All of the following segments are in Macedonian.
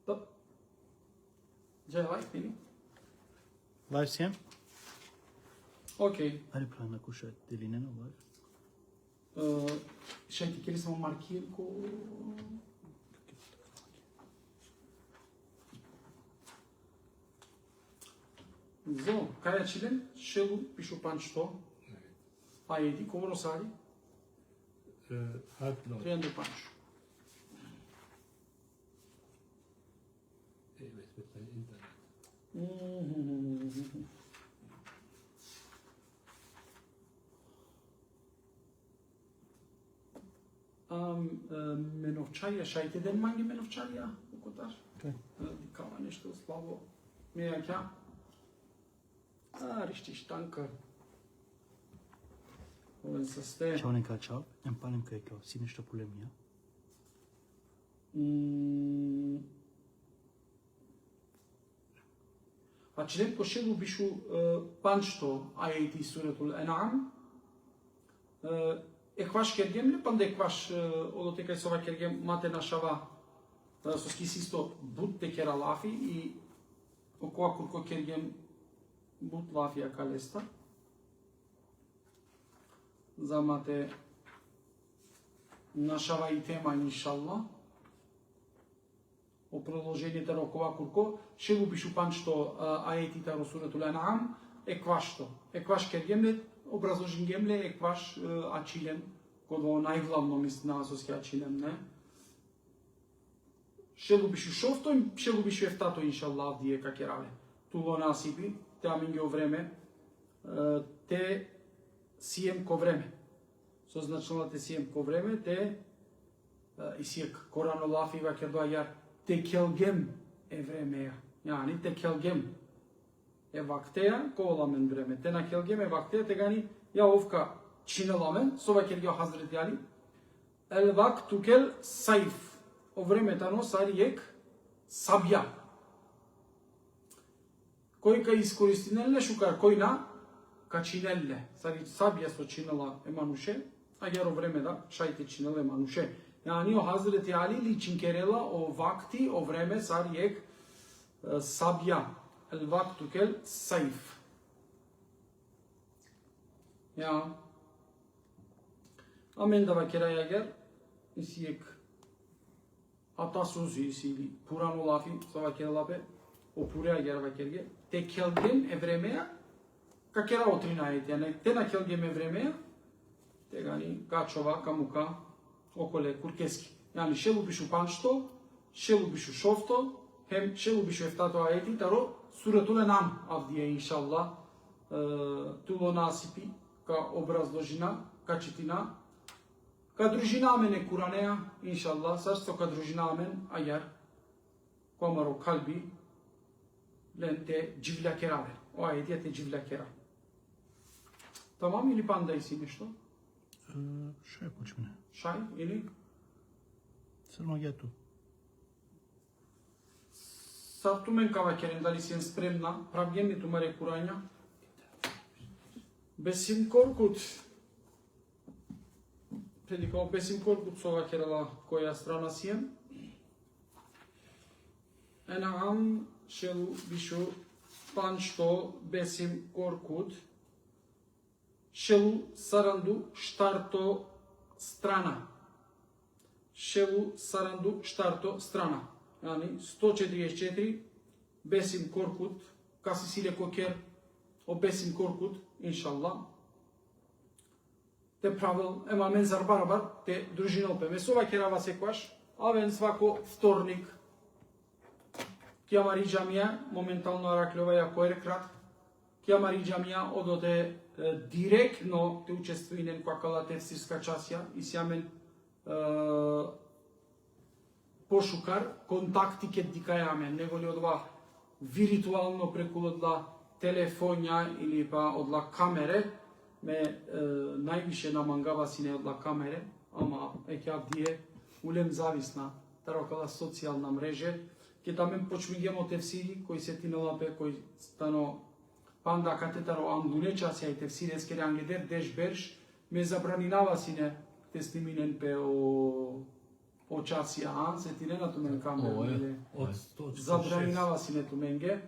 Top. Джай лайк мини. Live си е? Окей. Аре плана куша дели не на live. Шајте, ќе ли само маркир ко... Зо, кај е чилен? Шелу пишу панчто. А еди, ковро сади? Триенду панчо. Меновчарија, шајте ден манги меновчарија, укотар. Дикава нешто слабо. Мејаќа. Ришти штанка. Овен са сте. Чао нека чао. Емпалем кај као си нешто полемија. А член по шелу бишу панчто ајети суретул Ен'ам. Екваш кергем ли панде екваш одотека и сова кергем мате нашава со скисисто бут те кера лафи и окоа курко кергем бут лафија калеста. Замате нашава и тема иншалла. О продолжените рокова курко шелу бишу панчто ајетите ро суретул Ен'ам еквашто. Екваш кергем образложен гемле екваш ачилен, кога најглавно мисли на асоски ачилен, не? Шелу бишу шофто и шелу бишу ефтато, иншалла, авдие какераве. Туло насипи, те аминге о време, те сием ко време. Со значено те сием ко време, те исиек Корано лафи ваке доаѓар, те келгем е времеја. Јани, те келгем е вактеја, коламен време. Те на келгем е вактеја, тегани ја овка чинеламен, сова кергео Хазрет Али. Ел вакту кел сайф. О времето но сари ек сабја. Кој ка искористинеле шукар, кој на качинеле. Сари сабја со чинела е мануше, а јаро време да шајте чинеле мануше. Јани о Хазрет Али личин керела о вакти, о време сари ек сабја. El vaktu kel sayf. Ja. Amen da vakera jager. Isiyek. Ata suzi isili. Puran olafi. Sa vakera lape. O pure jager vakerge. Te kelgem evremeja. Kakera otrina et. Yani te na kelgem evremeja. Te gani kačova, kamuka. Okole kurkeski. Yani šelu bišu panšto. Šelu bišu šofto. Hem šelu bišu eftato aeti. Taro Суретул Ен'ам авдија иншалла туло насипи ка образложина, ка читина, ка дружина амене Куранеја иншалла, сашто ка дружина амен ајар, комаро калби, ленте дживля кераве, о ајдија те дживля кера. Тамам или панда иси нешто? Шај почмене. Шај или? Црногету. Сартумен кава керен дали си спремна, правгени тумаре курања. Бесим коркут. Преди као бесим коркут сова керела која страна сием. Ен'ам шелу бишу панчто бесим коркут. Шелу саранду штарто страна. Шелу саранду штарто страна. Јани 144 бесим коркут, каси силе кокер, о бесим коркут, иншалла. Те правил, ема мен зар барабар, те дружина опеме. Сова керава секваш, авен свако вторник. Кјамари џамија, моментално Араклева ја коеркрат. Кјамари џамија ододе директно те учествуинен какала тефсирска часја и сјамен пошукар, контакти ке дикајаме, него ли одва виртуално преку одла телефонја или па одла камере, ме највише намангава сине одла камере, ама еќе авдие улем зависна, тарокала социјална мреже, ке тамен почмигемо тефсири, кои се тинелапе, кои стано панда катетаро ангуне часја и тефсири ескере ангедер, деш берш, ме забранинава сине те сниминен пе о очасија, се ти не на тумен камер, Ова е нели? од 146. Забранинава си не туменге.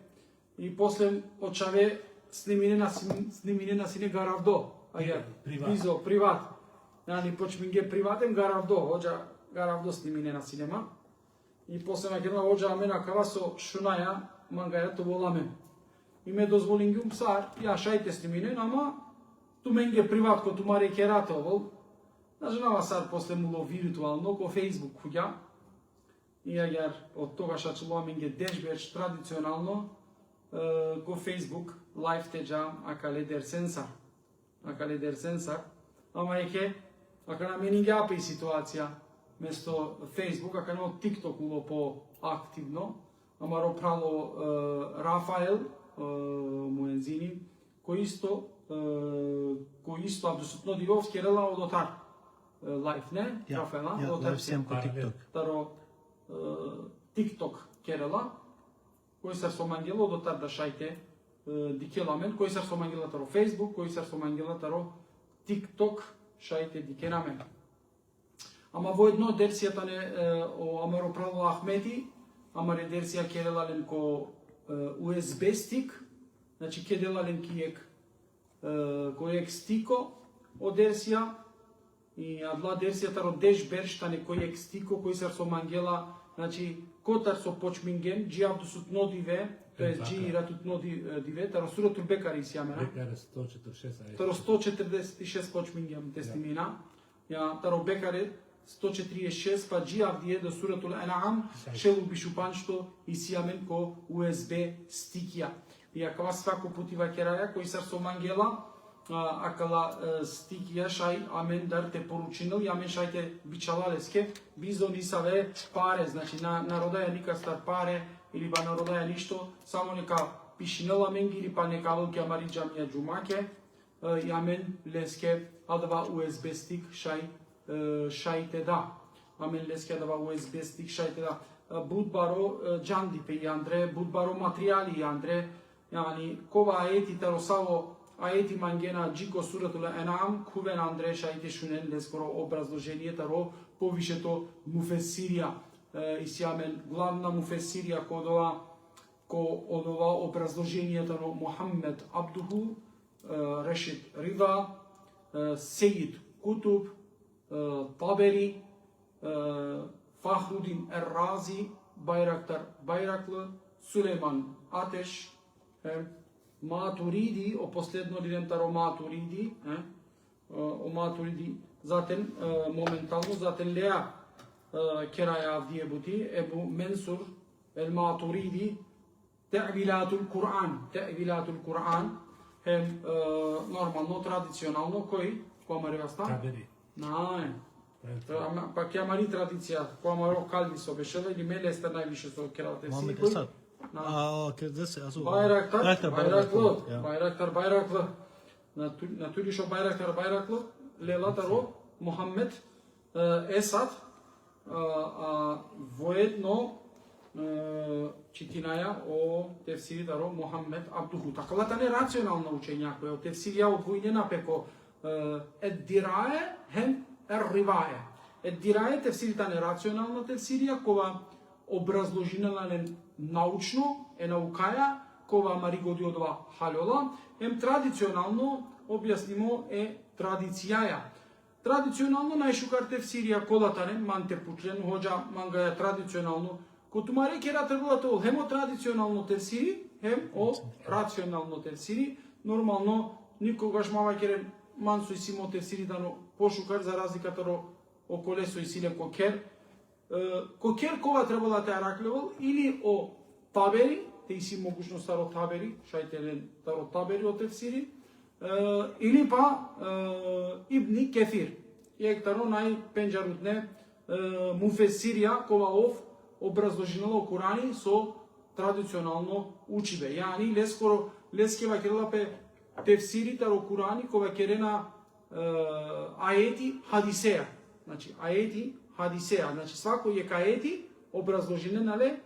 И после очаве снимине на сине гаравдо. Ајде, Приват. бизо, приват. Нали, почминге приватен гаравдо, оджа гаравдо снимине на синема. И после на гена оджа амена кава со шунаја, мангајато воламе. И ме дозволингум сар, ја шајте снимине, ама туменге приват ко тумаре керате овол. Наженава сар после муло виртуално ко Facebook хуѓа. И јар од тогаш ачелуаменге дешберш традиционално ко Facebook live теджа акале дерсенсар. Акале дерсенсар. Ама еке, ака на менинге апе и ситуација. Место Facebook, ака на TikTok уло по активно. Ама ро прало Рафаел Муензини, кој исто абсолютно дивов керела од отар лайф, не? Ja, Рафаела, ja, од отар live sem ko TikTok. таро TikTok керела, кој се со мангело до тар да шајте дикеламен, кој се со мангела таро Facebook, кој се со мангела таро TikTok шајте дикерамен. Ама во едно дерсијата не о Амаро Прало Ахмети, амаре дерсија керелален ко USB стик, значи керелален киек којек стико од дерсија, и адла дерсијата ро дешберштане којек стико, кој се со мангела, значи котар со почминген, джиавду сут нодиве, тоест джи ратут нодиве, таро суратул бекари сјамена. Бекаре 146. Таро 146 почминген тестимина. Ја таро бекаре 146 па джиавдие до суратул Ен'ам, шелу бишупаншто и сјамен ко USB стикија. И акава свако путива кераја кој се со мангела, акала стикија шај амен дар те поручинил, јамен шајте бичалалеске, бизо нисаве паре, значи на народаја ника стар паре, или ба народаја ништо, само нека пишинела менги, или па нека луѓе амари џамија џумаке, јамен леске адава USB стик шајте да. Амен леске адава USB стик шајте да. Будбаро џандипе и Андре, будбаро материјали и Андре, јани кова аети таросаво аети мангена джико суратул Ен'ам, кувен Андре шајте шунен лескоро образложението ро повишето муфесирија, исјамен главна муфесирија ко одова образложението ро Мухаммед Абдуху, Решид Рива, Сејид Кутуб, Табери, Фахрудин Ер-Рази, Байрактар Байраклы, Сулейман Атеш, Матуриди, о последно лидентаро Матуриди, о Матуриди, затен моментално, затен Леа Кераја Авдие Бути, Ебу Менсур Ел Матуриди, Те'вилатул Кур'ан, нормално, традиционално, кој ама реваста? Табери. Нај. Па ќе амари традиција, која ама калви со бешела или меле сте највише со кералте Muhammed си. Esad. Kerdesi asu. Байрактар Байраклы. Натуришо Байраклы, лелатаро Мухаммед Есад, воедно читинаја о тефсиритаро Мухаммед Абдуху. Такалата не рационална учења која о тефсирија одвојнена пеко Ед-Дирае хем Ер-Ривае. Ед-Дирае тефсирита не рационална тефсирија кога образложинена научно, наукаја, кога мари годи одова халјола, традиционално, објаснимо, традицијаја. Традиционално најшукар тефсирија колатанен, манте пучлен, ходжа мангаја традиционално, котумаре кера тргулата ол хем о традиционално тефсири, хем о рационално тефсири, нормално, никогаш мава керен мансо и симо тефсири дано пошукар за разликата о колесо и силе кокер, кокер кога требала да раклевал или о Табери, те и си могушноста ро Табери, шајтелен таро Табери о тефсири, или па Ибни Кефир, таро најпенџарутне муфесирија кога ов образложинало Курани со традиционално учибе. Јани лескева керелапе тефсири таро Курани кога керена аети хадисеја. Значи аети хадисеја, значи свако аети образложиненале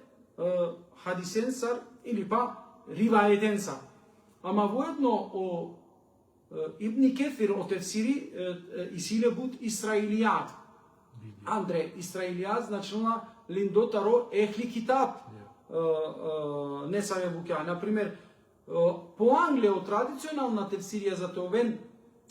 хадисенсар или па риваетенсар. Ама воедно о Ибни Кефир о тефсири и силе буд Исраилијат. Андре, Исраилијат значилна линдотаро ехли китаб. Не саме буќа. Например, по Англио традиционална тефсирија за товен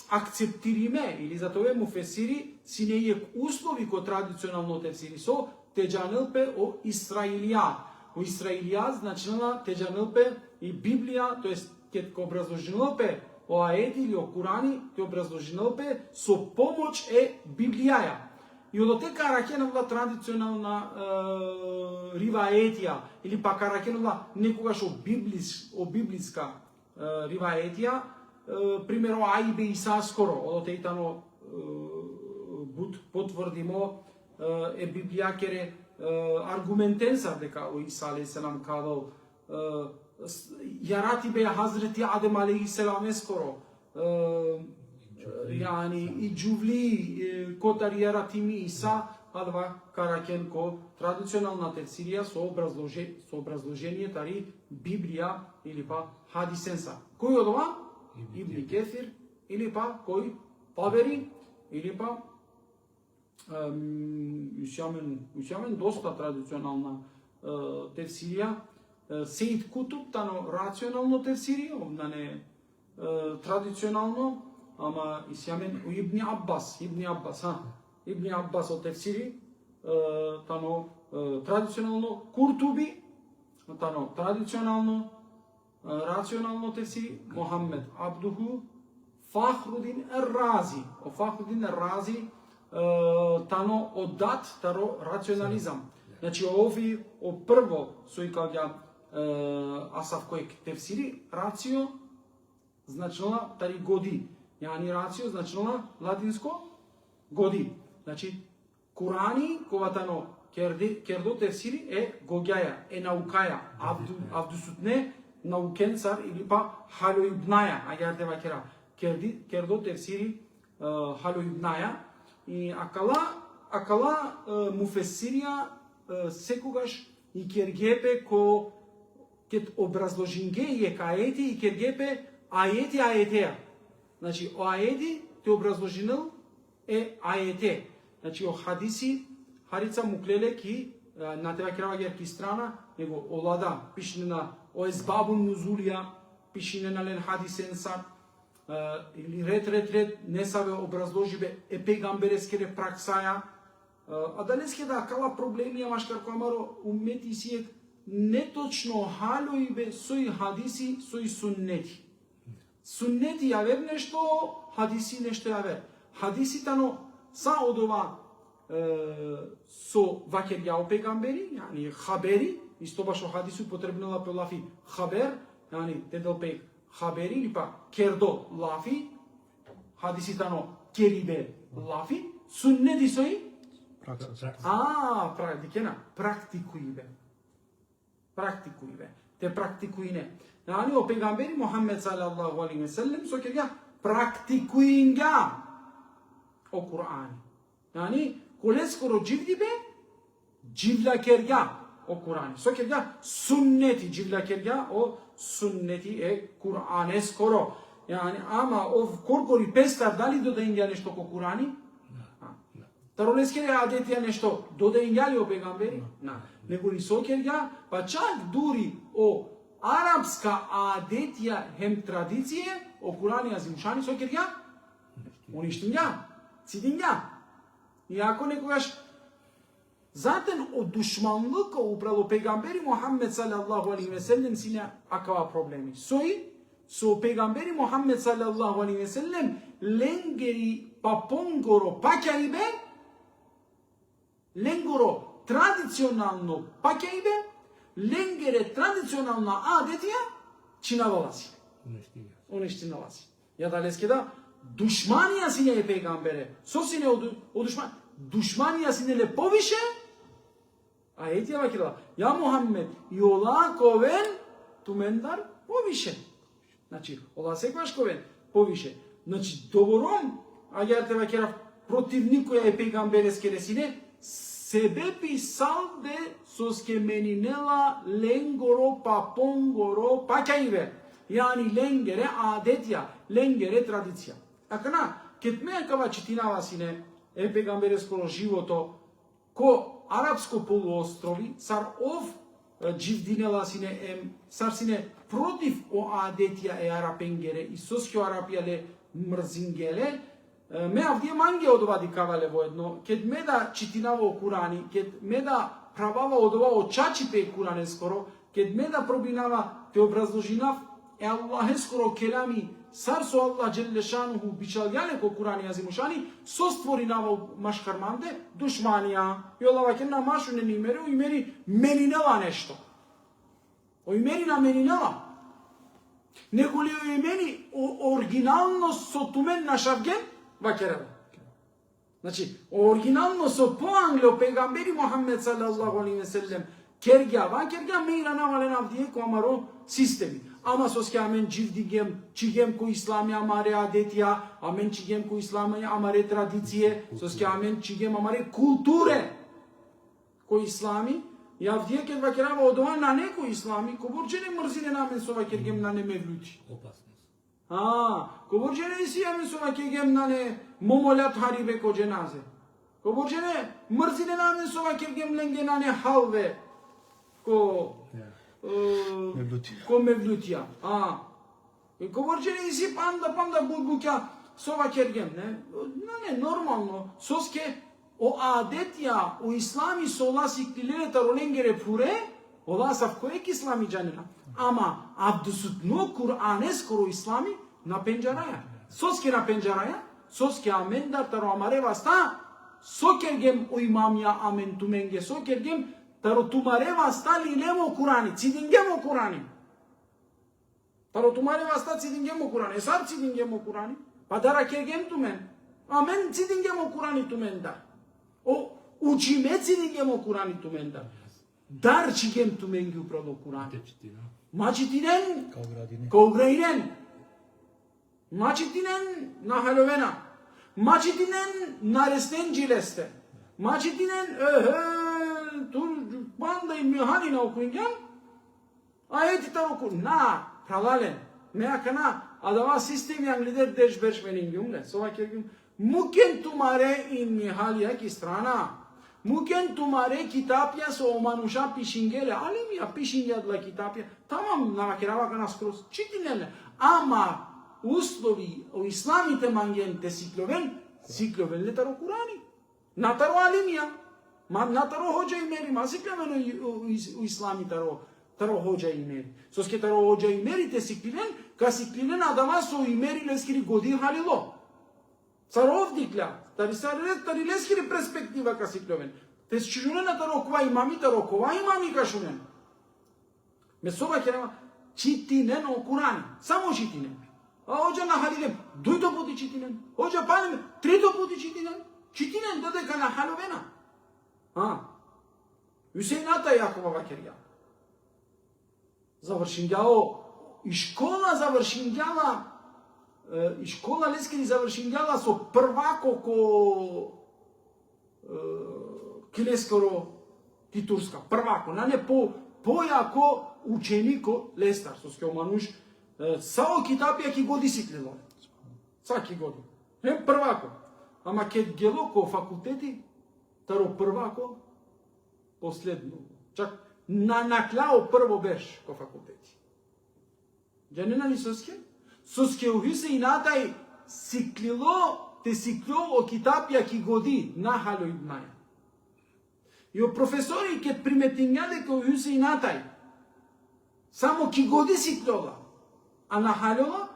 акцептириме или за тове муфесири си не е услови ко традиционално тефсири со теџанелпе о Исраилијат. О Исраилијат значилна теџанелпе и Библија, тоест ке образложенелпе о аети или о Курани, ке образложенелпе со помоч е Библијаја. И одотека ракенавла традиционална риваетија или пак ракенавла некогаш о библиска риваетија, примеро Аибе и Саскоро, одотејтано потврдимо е Библија кере аргументенса дека о Иса алейхиселам кадал јарати бе Хазрети Адем алейхиселам ескоро yani i джувли котари јаратими Иса, адва каракен ко традиционална тефсирија со образложение тари Библија или па хадисенса. Кој од ова? Ибн Кефир или па кој Табери или па ушамен доста традиционална тефсирија. Сеид Кутуб тано рационално тефсирија, овна не традиционално, ама исјамен у Ибн Аббас од тефсири, тано традиционално Куртуби, тано традиционално рационално тефсири, Мохамед Абдуху, Фахрудин Ер-Рази, о Фахрудин Ер-Рази, тано одат таро рационализам. Значи ови о прво сојкаѓа Асав кој тефсири рацио значила тари годи. Јани рацио значила латинско годи. Значи Курани коватано кердо тефсири е гогјаја, е наукаја, авдусутне наукенцар или па халоибнаја, ајарде вакера. Кердо тефсири халоибнаја и акала муфесирија секогаш и кергепе ко кет образложинге и екаети и кергепе аетеа. Значи о аети те образложинел е аете. Значи о хадиси харица муклеле ки на тева керава ки страна него олада пишне на о есбабун нузулија пишне на лен хадисенса или ред не сабе образложибе е пегамберескере праксаја. А данеске да кала проблеми машкар камаро умети сијек неточно халоибе сој хадиси сој суннети. Суннети јавер нешто, хадиси нешто јавер. Хадиси тано са од ова со вакерјао пегамбери, јани хабери, исто баш о хадису потребнела пе лафи хабер, јани тедел пег хабери или па кердо лафи, хадиси тано керибе лафи, суннети сој практикуибе. Те практикуине. Јани о пегамбери Мухаммед салаллаху алейхи ве селем со керја практикуинга о Кур'ани. Јани колескоро дживдибе дживла керја о Кур'ани. Со керја суннети дживла керја о суннети е Кур'ане скоро. Јани ама ов коркори пестар дали додајнја нешто ко Кур'ани? Таролескере адетија нешто додајнја ли о пегамбери? Него ли со керја, па чак дури о арапска адетија хем традиција, о Курани азимшани со керја, уништинја, цидинја. Иако некогаш затен од душманлука управо пегамбери Мухаммед салаллаху алейхи ве селем сине акава проблеми. Со пегамбери Мухаммед салаллаху алейхи ве селем ленгери папонгоро паќаибе, ленгоро традиционално паќаибе, ленгере традиционална адетија, чинаваласи. Уништиналаси. Ја далеске да, душманија си не е пегамбере. Со си не од душманија си не ле повише, а етија вакила, ја Мухаммед, и ола ковен, тумендар повише. Значи, ола секваш ковен, повише. Значи, добором, а ја те вакера противникоја е пегамберескере сине, себе писалде со скеменинела ленгоро папонгоро паќаиве. Јани ленгере адетија, ленгере традиција. Акана, кет ме кава читинава сине, е пегамберескоро живото, ко арапско полуострови, сар ов дживдинела сине сар сине против о адетија е арапенгере и соске арапијале мрзингеле, ме авдие манге одовади кавале воедно, кед ме да читинава о Курани, кед ме да правава одова очачи пе Куране скоро, кед ме да пробинава те образложинав, е Аллахе скоро келами, сар со Аллах джелешануху бичалјале ко Курани азимушани, со створинава машкарманде, душманија. И Аллах ке на машу не нимери, о имери менинела нешто. О имери на менинела. Него ли о имени оригинално со тумен на шавген, вакерела. Значи, оригинално со поангле пегамбери Мухаммед саллаллаху алейхи ве селлем, кергја, вакергја меира навален авдие ко амаро системи. Ама соске амен дживдигем, чигем ко ислами амаре адетија, амен чигем ко ислами амаре традиције, соске амен чигем амаре културе ко ислами, и авдие ке вакерава одова на неко ислами, ко борчене мрзине намен со вакергем на не мевлути. Опасност. Ко борчене си амен со вакергем на не момолят харибе ко дженазе. Ко борчене мрзине намен со вакергем ленге на не халве ко ко мевлутија. Ко борчене си панда булбуќа со вакергем, не, нормално. Соске о адетија, о ислами со ласи клилерета роленгере пуре, о ласав коек ислами джанина. Ама абдусутно Кур'ане скоро ислами на пенџараја. Соске на пенџараја, соске амен таро амаре васта, со кергем о имамија амен туменге, со кергем таро тумаре васта лилемо Курани, цидингемо Курани. Таро тумаре васта цидингемо Курани, сар цидингемо Курани, па дара кергем тумен. Амен цидингемо Курани тумен дар. O uçimeci dingemo Kur'an tumenda. Dar çigem tumengi upralo Kur'an. Maçitinen kovreinen. Maçitinen na halovena. Maçitinen naresten cileste. Maçitinen tur banda imihani na okuyungan. Ayeti tar oku. Na pralalen. Meakana adava sistemi ang lider deşberş benim gümle. Sova kergüm. Muken tumare in mihalia ki strana. Muken tumare kitapja so manusha pishingele. Alimia pishingja dla kitapja. Tamam navakerava kana skroz. Čitinele. Ama uslovi o islami te mangen te sikloven le taro Kurani. Nataro alimia. Nataro hođa imeri. Ma sikloveno u islami taro hođa imeri. Soske taro hođa imeri te sikliven. Ka sikliven adama so imeri leskiri godir halilo. Саровдикля, тари лескири перспектива ка сикловен. Те чужунена тарокова имами кашунен. Месова керема читинен о Курани, само читинен. А оđа на халилем, дујдо пути читинен. Оđа палем, тридо пути читинен. Читинен додека на халовена. Hüseyinata Jakova Vakirja. Завршингјао и школа завршингјала и школа лескери завршингјала со првако ко Килескоро ки Турска. Првако, на не појако ученико Лестар, со ske мануш сао китапија ки годи сиклело. Саки годи. Првако. Ама ке гело ко факултети, таро првако, последно. Чак на наклао прво беш ко факултети. Джанена ли соске? Соске у Hüseyinaтай те сикло о китапја ки годи на хало иднаја. И о професори ке приметињале ко Hüseyinaтай само ки годи сиклола, а на халола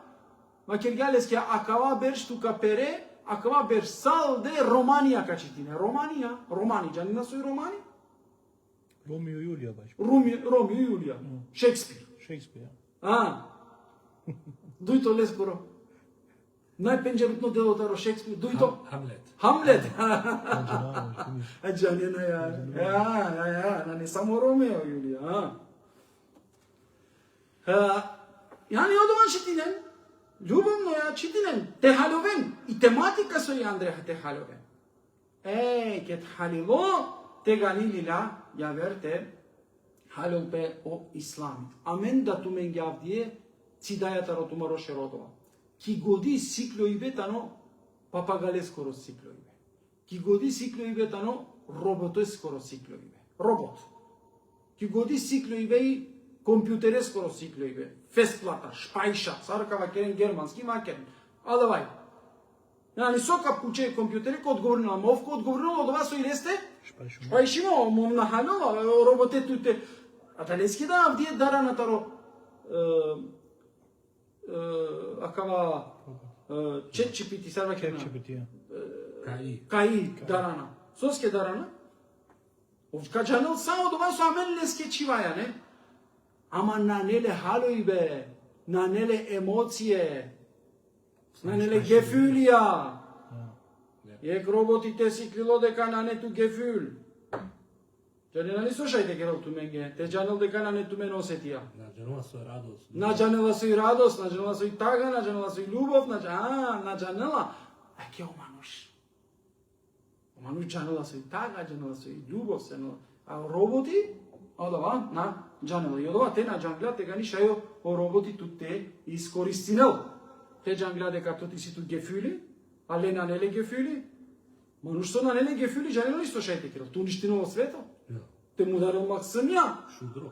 макергјалес ке акава берш тука пере, акава берш салде Романија качитине. Романи, джанина сој Романи? Romeo и Јулија баш. Ромео и Јулија. Шекспир. Дујто лескоро. Најпенџерутно дело таро Шекспир. Дујто. Хамлет. Джанина ја. Не само Ромео и Јулија. Јани одован читинен. Љубовно ја читинен. Техаловен. И тематика со Андреја техаловен. Кет халило тегалилила ја верте халилпе о исламит. Амен да тумен гјавдие цидајата ротумаро шеродова. Ки годи сикло и ветано папагалескоро сикло и ве. Ки годи сикло и ветано роботот скоро сиклови бе. Робот. Ки годи сиклови бе и компјутере скоро сиклови бе. Фесплата, шпајша, саркава керен германски макен. А давај. Ни сока пуче компјутери кој одговорила, мовко одговорила од вас иресте? Шпајшимо, мом нахалила, роботе туте. А далески да авдие дарана таро акава чепчипити сарва керна. Каи дарана. Соске дарана. Овкаджанил само до вас амен леске чиваја, не? Ама нанеле халои бе, нанеле емоције, нанеле гефулија. Ек роботите си крило дека нанету гефул. Џане нали слушајте герал туменге, те џанел дека нанету мен осетија. Наџанела со радост. Наџанела со и радост, наџанела со и тага, наџанела со и љубов, наџанела. Еке омануш. Омануш џанела со и тага, џанела со и љубов, а роботи, одава, на џанела. И одава те на џангля, тега ни шајо о роботи тут те искористинел. Те џангля дека тоти си тут гефули, а ле нанеле гефули. Мануш со нанеле гефули, џанела исто шајте кирал. Ту уништинало свето. Те му дарил максамија,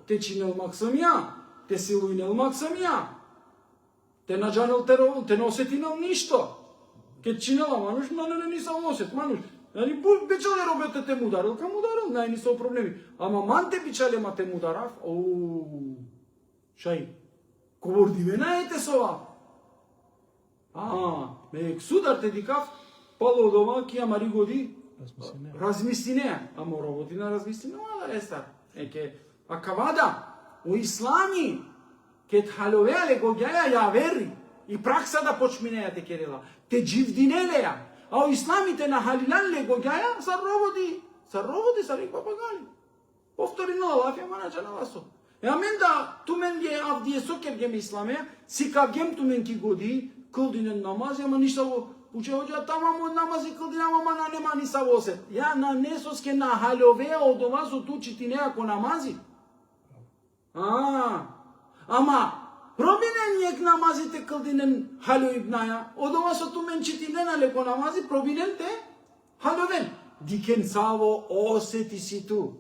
те чинел максамија, те силуинел максамија, те наџанел терол, те носетинел ништо. Ке чинела мануш, не ни сам носет, мануш. Нали, бичале робете те му дарил, ка му дарил, нај ни со проблеми. Ама ман те бичале, ма те му дарав, шај, ковор дивена ете сова. Ме судар те дикав, пало дома, кија мари годи, размислинеа, ама роботина размислинеа, да рестар. А кавада, у ислами, кет халовеале го гјаја ја вери, и пракса да почминеа те керела, те дживдинелеа, а у исламите на халиланле го гјаја, са роботи, са рик папагали. Повтори на лафија, ма нача на ласо. Амен да, тумен ге авдие сокер гем исламеа, си кав гем тумен ки годи, кълдинен намази, ама ништа го, уче оđа тамамо намази кълдинама, ама на нема ни са восет. Ја на несоске на халовеа од ова со тучи ти неако намази. Ама, пробинен јек намазите кълдинен хало ибнаја, од ова со тумен читинена леко намази, пробинен те халовен. Дикен саво осети си ту.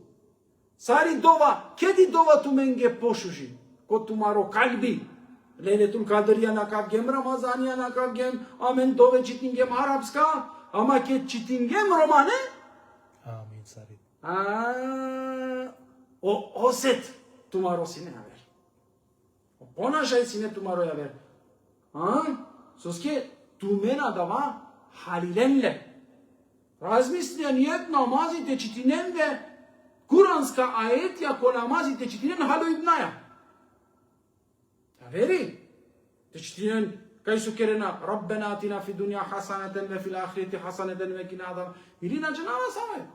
Сари дова, кеди дова тумен ге пошужи, ко тумаро калби. Лелетул кадрија на кавгем, Рамазанија на кавгем, амен дове читингем арапска, ама ке читингем романе? Амин, цари. Осет, тумаро си не авер. Понашај си не тумаро ја вер. Соске, тумена дава халиленле. Размислија нијет намазите читиненде, куранска аетија ко намазите читинен хало ибнаја. Вери, те читинен кај су керена Раббена атина фи дуња хасанетен ве фил ахирати хасанетен ве кина адам. Или на джанава саме.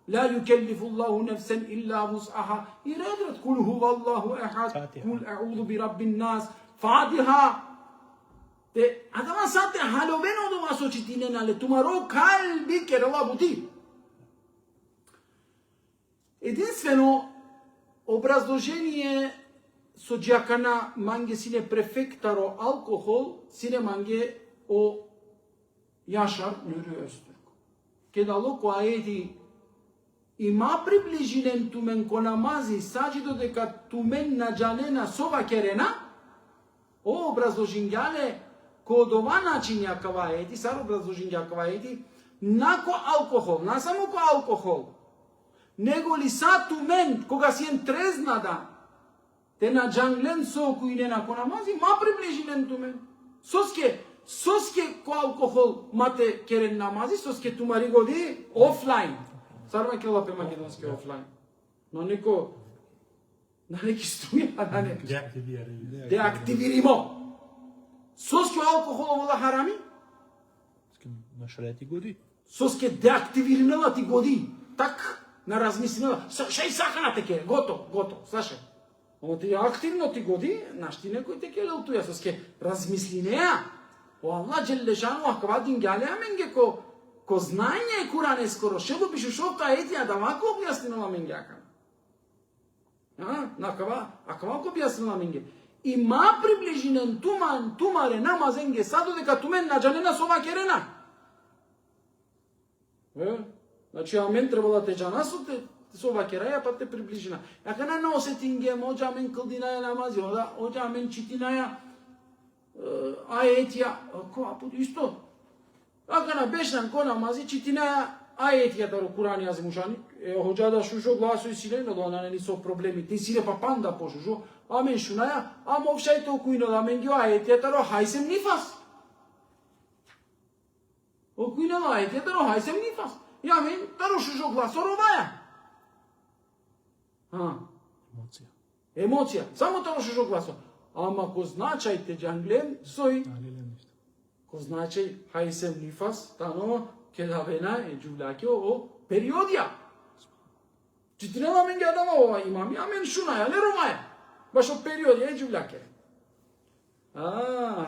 لا يكلف الله نفسا إلا وسعها إرادت قل هو الله أحد قل أعوذ برب الناس فاتحة Adama sate haloveno do vaso čitinen, ale tumaro kalbi kerova buti. Единствено образложение со џакана манге сине префектаро алкохол, сине манге о Yaşar Nuri Öztürk. Kedalo ko aeti има приближинен тумен ко намази саđi додека тумен на џанена сова керена, о образложињале ко од ова начин ја каваети, сар образложиња ја каваети, нако алкохол, на само ко алкохол, него ли са тумен, кога си ен трезна да, те на џанглен соку и не нако намази, ма приближинен тумен. Соске ко алкохол мате керен намази, соске тумари годи офлайн. Сарва ке лапе македонски офлайн. Но неко на неки струја, на неки. Деактивиримо. Соске алкохол вода харами? На шрети годи. Соске деактивиринела ти годи. Так, на размислинела. Шај сахана те ке, гото, слушај. Оно ти активно ти годи, нашти некој те ке лелтуја, соске размислинеа. О Аллах джеллешану аква дингјале аменге ко знање Куран е скоро, шебо пишу шока етија да вако објаснила менге акама. Акава објаснила менге. Има приближинен тумаре намазенге садо дека тумен на џанена сова керена. Значи, амен требала те джанасот, со вакераја, па те приближина. Јака на осетингем, оđа амен кълдинаја намази, оđа амен читинаја аетија, која пут исто. Ака на бешнан ко намази, читинаја аетија таро Курани азимушани, оđа да шушо гласо и силе, но да не со проблеми, ти силе па панда пошушо, амен шунаја, ама овшај толкуино да амен гио аетија таро хајсем нифас. Окуино аетија таро хајсем нифас. Ja men, taро шушо гласо роваја. Емоција. Емоција, само таро шушо гласо. Ама ко значајте джанглем, сој, ко значај хајсем нифас, тано кедавена е джувлакио о периодија. Читинела мен гјадама ова имам, ја мен шунаја, не роваја. Баш о периодија е джувлаке.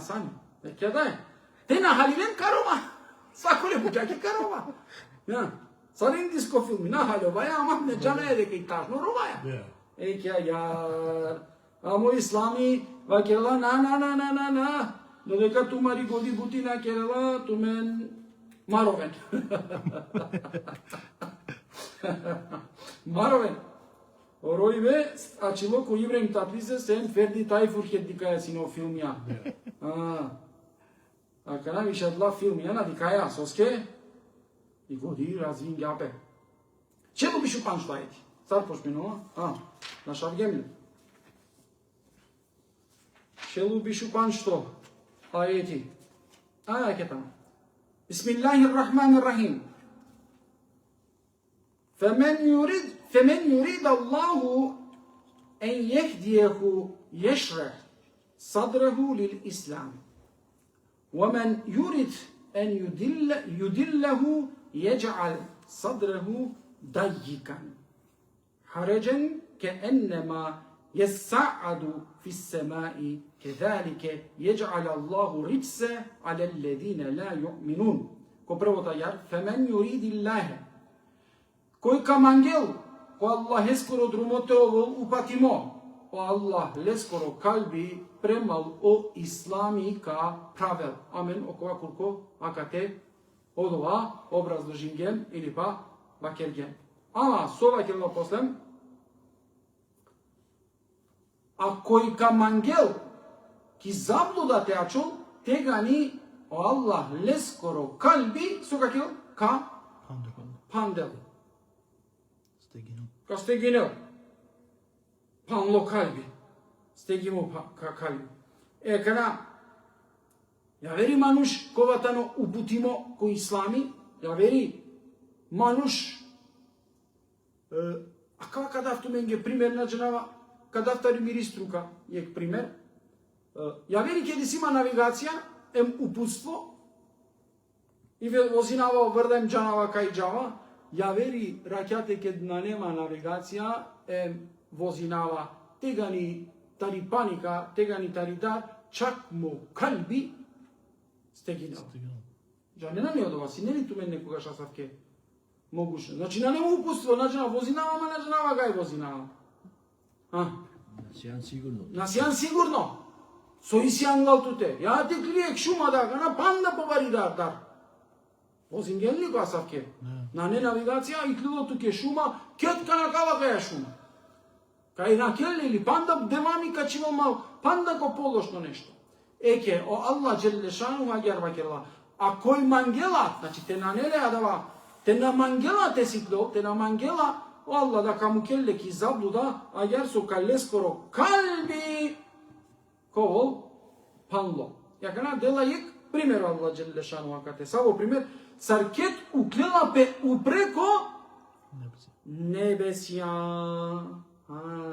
Сани, не кедај. Те нахаливен карова. Свако ле буќаки карова. Ja, sad indijsko filmi, nahaljovaja, ама не джана е дека и тажно роваја. Еќа ја, амо ислами, вакела на, додека тумари годи бутина керела, тумен маровен. Маровен. Оројбе, ачило кој ибрем татлисе, сен ферди тајфур хеддикаја сино филмија. Ака навишадла филмија на дикаја, соске, и годи развин гјапе. Чему бишу панштајти? Цар пошменува? На шавгемле. Чему бишу паншто? Ајети. Ајакетам. Бисмиллахир-рахманир-рахим. فمن يريد الله أن يهديه يشرح صدره للإسلام ومن يريد أن يدله يجعل صدره ضيقا حرجا كأنما يصعد في السماء كذلك يجعل الله رجس على الذين لا يؤمنون. فمن يريد الله кој камангел, ко Аллах ескоро друмоте овол упатимо, о Аллах лескоро калби премал о ислами ка правел. Амен, окова курко акате одова образложинген или па вакерген. Ама со вакерно послем, а кој камангел ки заблуда те ачул, тега ни о Аллах лескоро калби, со какел ка пандел. Ка стегинел. Панло калби. Стегимо калби. Кана, ја вери мануш коватано упутимо ко ислами, ја вери мануш, а кава кадавту менге пример на джанава, кадавтари мири струка, јек пример, ја вери ке дисима навигација, ем упутство, и возинава врдем джанава кај джава, ја вери раќате ке на нема навигација, возинава тегани тари паника, тегани тари дар, чак му калби стегинал. Джа не на не од ова си, не ли тумен некогаш асавке могуше. Значи на нему упутство, на джана возинава, ама на джанава гај возинава. На сијан сигурно. Со исијангал туте. Ја те клиек шума да, на панда побари дар. Возинген ли го асавке? На не навигација и клилото ке шума, кетка на кава каја шума. Кај на келе или панда демами качивал мал, панда ко полошно нешто. Еке, о Аллах джелешану магјар вакерла. А кој мангела, значи те на неле адава, те на мангела те сикло, те на мангела, о Аллах да каму келе ки заблуда, а јар со калескоро калби, ковол, панло. Јакана дела јек, пример Аллах джелешану акате, саво пример, царкет уклела пе упреко небесја.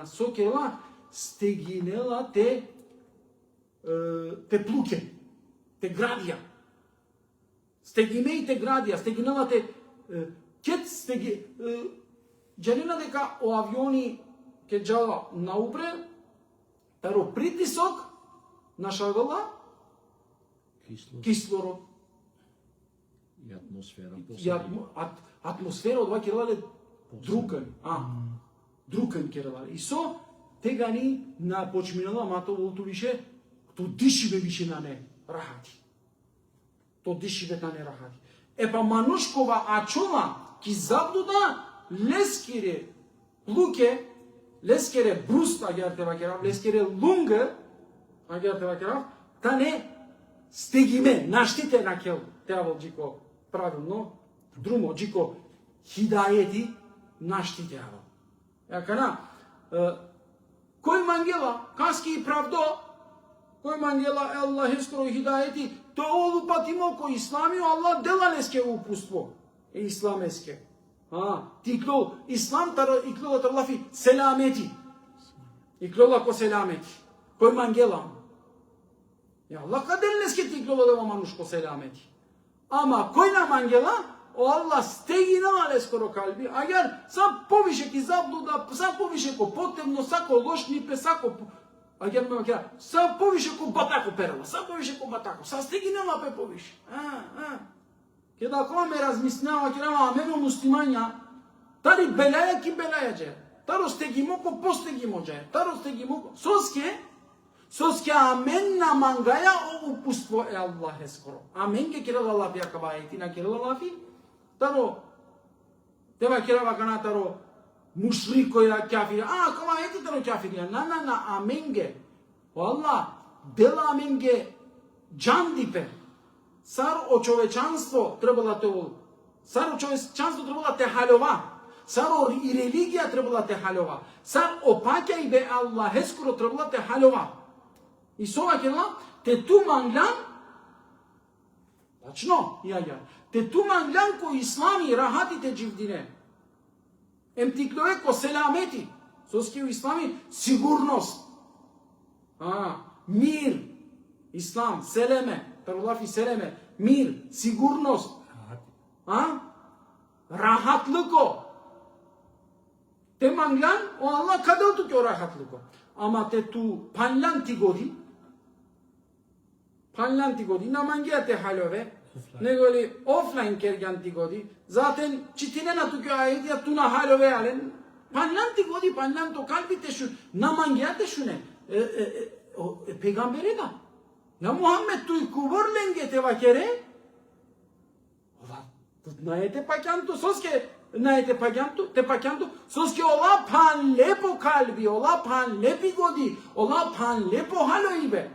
Сокела стегинела те плуке, те градија. Стегине и те градија, стегинела те кет стеги. Джалина дека о авиони ке джала наупре, таро притисок на шагала кислород. И атмосфера. Атмосфера од вакерале друкан. Друкан кералале. И со тегани на почминала мато волту више, то дишиве више на не рахати. То дишиве на не рахати. Епа манушкова ачула, ки заблуда лескере луке, лескере бруст, агерте вакерав, лескере лунга, агерте вакерав, та не стегиме, наштите на кел, теавол джико правилно, друмо джико хидаети, наштите теавол. Јакана, кој мангела, каски и правдо, кој мангела Аллах ескоро хидаети, то олупати моко исламио, Аллах дела леске упуство, исламеске. Тиклол, ислам таро, иклол Аллахи селамети, иклола ко селамети, кој мангела, ја Аллах кадел леске тиклол да манушко селамети. Ама кој на мангела, о Аллах стегина лескоро калби, агер са повише ки заблуда, са повише ко потемно, сако лошни пе, сако агер ме вакера, са повише ко батако перела, са повише ко батако, са стегинела пе повише. Кеда која ме размиснава, керама, амено муслимања, тари белаја ки белаја дже, таро стегимо ко постегимо дже, таро стегимо ко... Соске амен на мангаја о упуство е Аллах ескоро. Амен ке керела лафи акабајти на керела лафи, таро, тева керава кана таро, мушрико ја кафири, акабајти таро кафири, на аменге, о Аллах, дела аменге джандипе, сар о човечанство требала те ол, сар о човечанство требала те халова, сар о и религија требала те халова, сар о паќа и бе Аллах ескоро требала те халова. И сова кела, те ту манглан, тачно, те ту манглан ко ислами рахатите дживдине. Ем тиклове ко селамети, соски у ислами сигурност. Мир, ислам, селеме, тарулафи селеме, мир, сигурност. Рахатлыко. Те манглан, о Аллах кадел ту ке рахатлыко. Ама те ту панланти годи, на мангијате халове, него ли офлайн кергјанти годи, затен читинена туке ајдија ту на халове ален, панланти годи, панланто калбите шу, на мангијате шуне, пегамбереда, на Мухаммед туј кувърленгете вакере, наете пакјанто, соске, наете пакјанто, те пакјанто, соске ола пан лепо калби, ола пан лепи годи, ола пан лепо халоибе.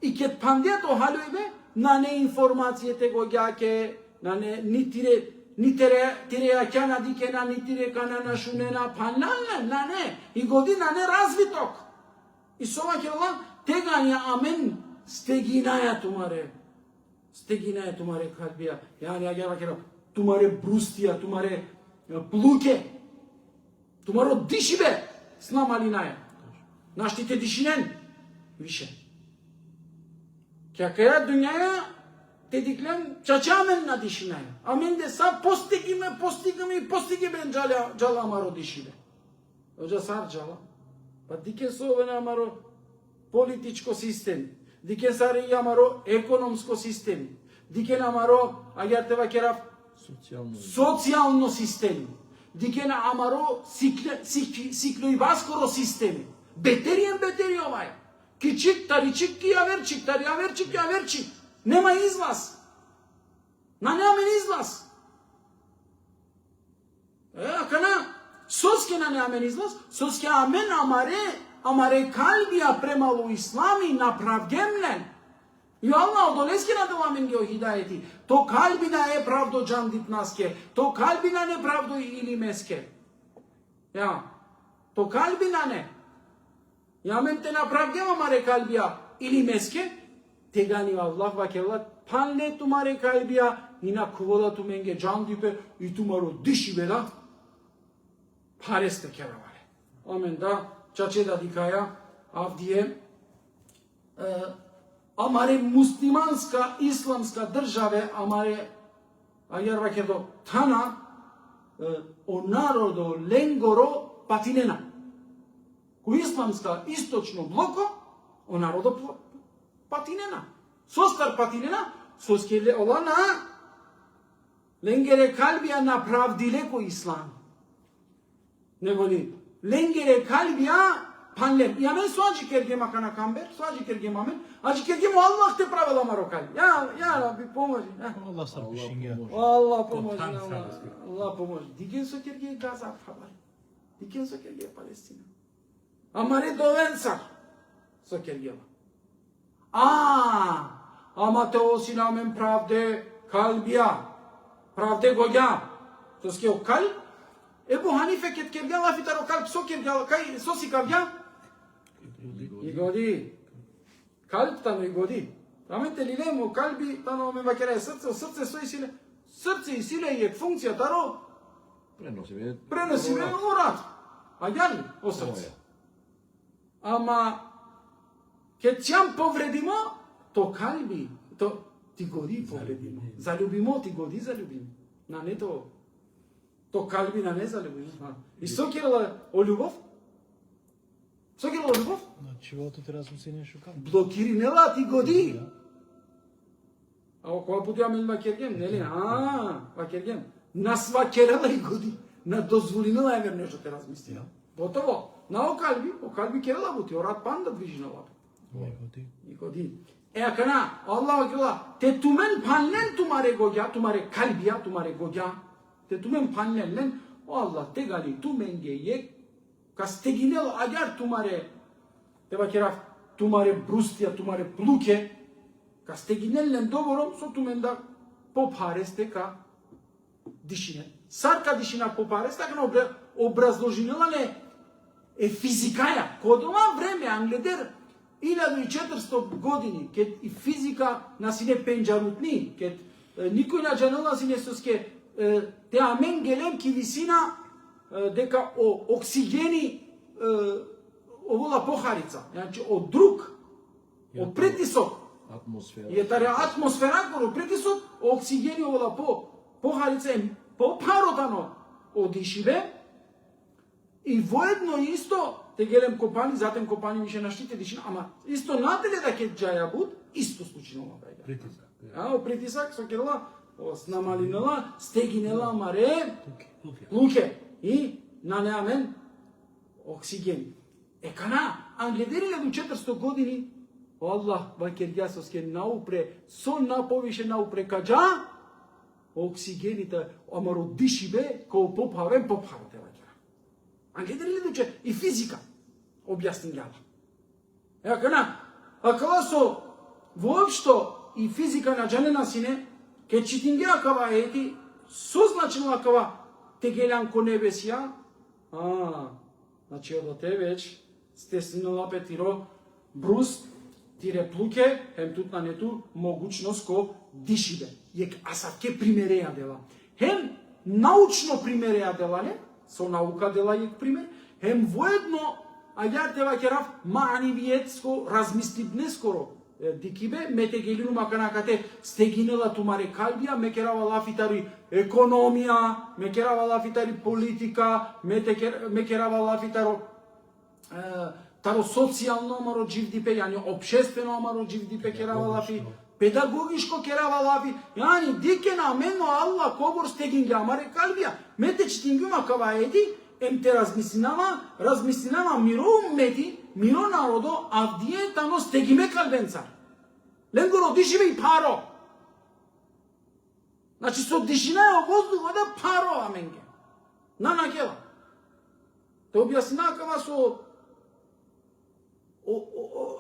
И ке пандето халоибе, на не информацијете го ѓаке, на не тире акјана дикена, ни тире кана на шунена, па на не, и годи на не развиток. И сова ке ола, тегања амен, стегинаја тумаре калбија, ја кера, тумаре брустија, тумаре плуке, тумаро дишибе, снамалинаја. Наштите дишинен, више. Кјакаја дуњаја, те диклем чачамен на дишинаја. Амен де са постигиме джала амаро дишибе. Оджа сар джала. Па дике сове на амаро политичко систем, дике сари амаро економско систем, дике на амаро, агерте вакерав, социјално систем, дике на амаро сиклоиваскоро систем. Бетери овај. Кичик, таричик, ки аверчик. Нема излаз. Намен излаз. Кана, соске намен излаз, соске амен амаре калбија премало ислами направгемлен. И Аллах одолеске на деламен ги охидаети. То калбина е правдо джандит наске, то калбина не правдо или меске. То калбина не. Јамен те направгема маре калбија или меске, тегани Аллах вакелла, панле тумаре калбија, и на кувода туменге джандипе, и тумаро дишибе да, паресте кераваре. Амен да, чаче да дикаја, авдие, амаре муслиманска, исламска државе, амаре, агер вакедо, тана, о народо ленгоро патинена. Кој исламска источно блоко, о народо патинена. Состар патинена, соскеле ола на ленгере калбија направдиле кој ислам. Него ли, ленгере калбија panler. Ya ben soğacı kergema kana kamber, soğacı kergema men. Acı kergema Allah te pravila marokal. Ya Rabbi pomozi. Allah сар пишинга. Allah pomozi. Totan Allah. sarısı. Allah pomozi. Diken so kerge Gaza falan. Diken so kerge Palestina. Amare dovensa. So kergema. Ama to sinamen pravde kalbia. Pravde goga. To ske o kalb. Ebu Hanife ket kerga la fitaro kalb so kerga kai so si kalbia. I godi. Kalb tano i godi. Aminte lilemo kalbi tano me vakere srce so i sile. Srce i sile je funkcija taro. Prenosi me urat. A jali o srce. Ama kad ćam povredimo, to kalbi, to ti godi povredimo. Zaljubimo, ti godi zaljubimo. Na ne to kalbi na ne zaljubimo. I so kjerala o ljubov? So kjerala o ljubov? Значи животот размисли нешто као. Блокири нела ти годи. Ао која пут ја мелма кергем, нели? Ва кергем. На сва керала и годи. На дозволинала е вер нешто те размисли. Готово. На о калби керала бути, орат панда движи на лапа. Не годи. годи. Акана, Allah akıla, te tumen pannen tumare kalbiya, tumare goja. Te tumen pannellen, o Allah te gali tumenge yek, kasteginel agar tumare, te bakiraf, tumare brustia, tumare pluke, kasteginellen dogorom, so tumenda pophareste ka dişine. Sarka dişina pophareste, akana obrazložinela ne, fizikaja. Kod ova vreme Angleder, 1400 години, кет и физика наси не пенџарутни, кет никој на джанела си не соске те амен гелем ки висина дека о оксигени овола похарица, значи од друг, од притисок, е таре атмосфера кој притисок, оксигени овола похарица е попаротано одишиве и воедно исто те гелем копани, затем копани више наштите дишина, ама исто наделе да ке джаја буд, исто случино бега. Притисак. Притисак со керла, снамалинела, стегинела маре, луке и на неамен оксиген. Кана, англедериле до 400 години, Аллах вакергјасовске наупре, со наповише наупре каджа, оксигените, ама родиши бе, ко попавен попавате вакера. Англедериле дуче и физика објаснилјава. Кана, акала со воопшто и физика на джанена сине, ке читинге акава ети, созначено акава тегелјан ко небесија, значи од те веќе сте синала петиро брус, тире плуке, хем тут на нету могучност ко дишибе. Јек асавке примереја дела. Хем научно примереја дела, не? Со наука дела јек пример, хем воедно, ајар тева керав маанивиетско размислибне скоро. Дикибе, мете гелину маканакате стегинела тумаре калбија, ме керава лафитари економија, ме керава лафитари политика, ме керава лафитаро таро социјално омаро дживдипе, јани обшествено омаро дживдипе керава лафи, педагогишко керава лафи, јани дике на мено Аллах когор стегинга амаре калбија, мете читингума кава еди, емте размислинама миро уммети, миро народо, авдие тано стегиме калбенцар. Ленго родишиве и паро. Значи со дишина е воздуха да паро аменге. На накела. Те објасна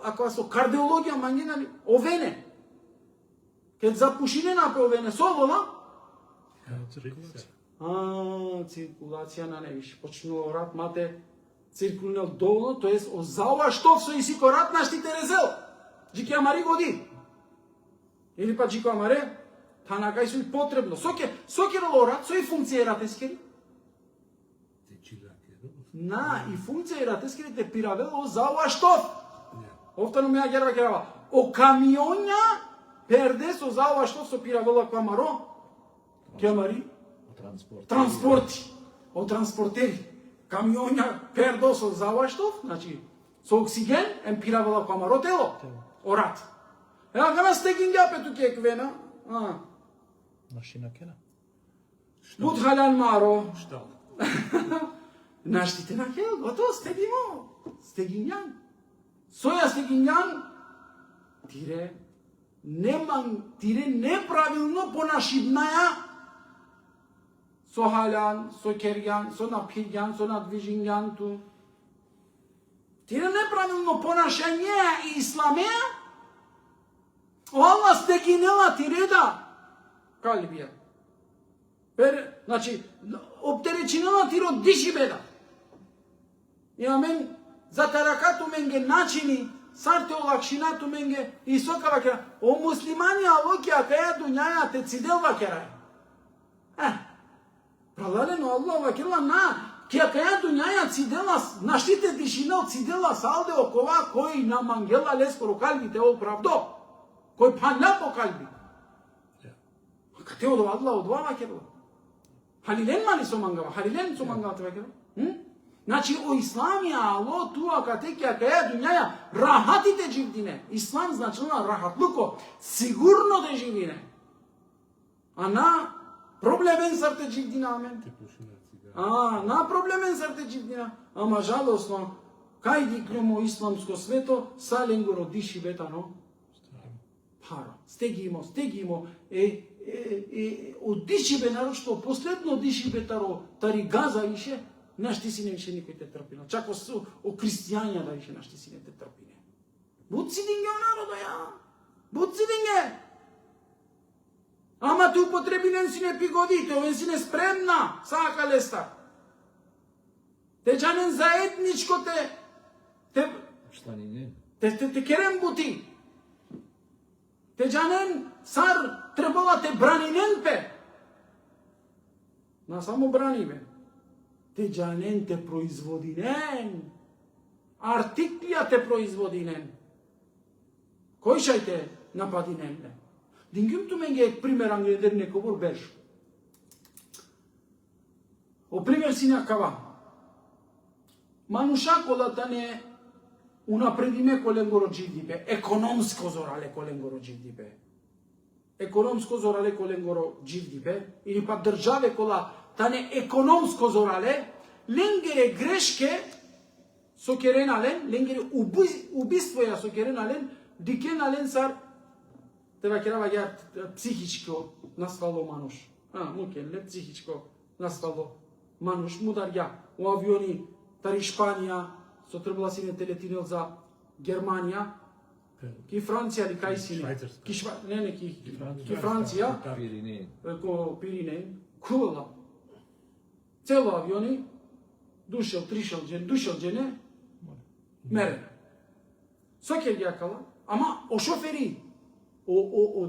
акава со кардиологија мангена овене. Кед запушине напе овене со вола, циркулација на невиш. Почнува рат мате циркулнел доволно, то есть озава штов со исико рат наштите резел. Джике амари годи. Или па джико амаре, танакај со и потребно. Соке рат, со и функција ратескери. И функција ратескери те пиравел озава штов. Офтано меја герва керава. О камионја перде со озава штов со пиравела камаро. Ке амари? Транспорти. О транспортери. Камионја пердо со заваштов, значи со оксиген, пиравела камаро тело. Орат. Кана стегинга пету ке квена. Машина кена. Будхалан маро. Наштите на кел, готово стегимо. Стегинјан. Соја Стегинјан, тире неправилно понашибнаја со Халян, со Керјан, со Напхидјан, со Надвижињан ту. Тире неправилно понашање и исламеја, Аллах стегинела тиреда калбија. Значи, оптеречинела тиро диши беда. И амен, за таракату менге начини, сарте олакшинату менге, и сокава кера, о муслимани алокија каја дуњаја те цидел вакера. Пралалено Аллах вакела на, кија каја дуњаја цидела, наштите дишина цидела салде окова, кој на мангела лескоро калбите ол правдо, кој панна по калби. Кате од Аллах од вакела. Халилен мали со мангава, халилен со мангава вакела. Значи, о исламија, ало, туа, катекија, каја дуњаја, рахатите живдине. Ислам значилна рахатлуко, сигурно да живине. А на проблемен сарте живдина, амен. На проблемен сарте живдина. Ама жалосно, кај ги клюмо исламско свето, сален го родиши бетано. Паро, стегимо, од дишибе, нарочно, последно дишибе тари газа ише, нашите сине више никој те трпина. Чак о христијања да више нашите сине те трпине. Буд сидинге о народо ја. Буд сидинге. Ама те употребинен сине пигодите, овен сине спремна, сака леста. Те джанен заедничко те керем бути. Те джанен сар требала те бранинен пе. На само браниве. Те джанен те производинен. Артиклија те производинен. Кој шајте нападинен? Дингим ту менге пример ангедер некобор беш. О пример сина кава. Мануша колата не унапредиме коленгоро дживдипе. Економско зорале коленгоро дживдипе. Економско зорале коленгоро дживдипе. Или па државе кола тане економско зорале, ленгере грешке со керенален, ленгере убиствоја со керенален, дикенален сар, тева керава ја психичко настало мануш. Мукеле, психичко настало мануш, мудар ја, у авиони, тари Шпанија, со трбала сине телетинел за Германија, ки Франција ли кај сине? Ки Франција, Пиринеј, кула. Цело авиони, душел джене, мерен. Соке јакала, ама о шофери, о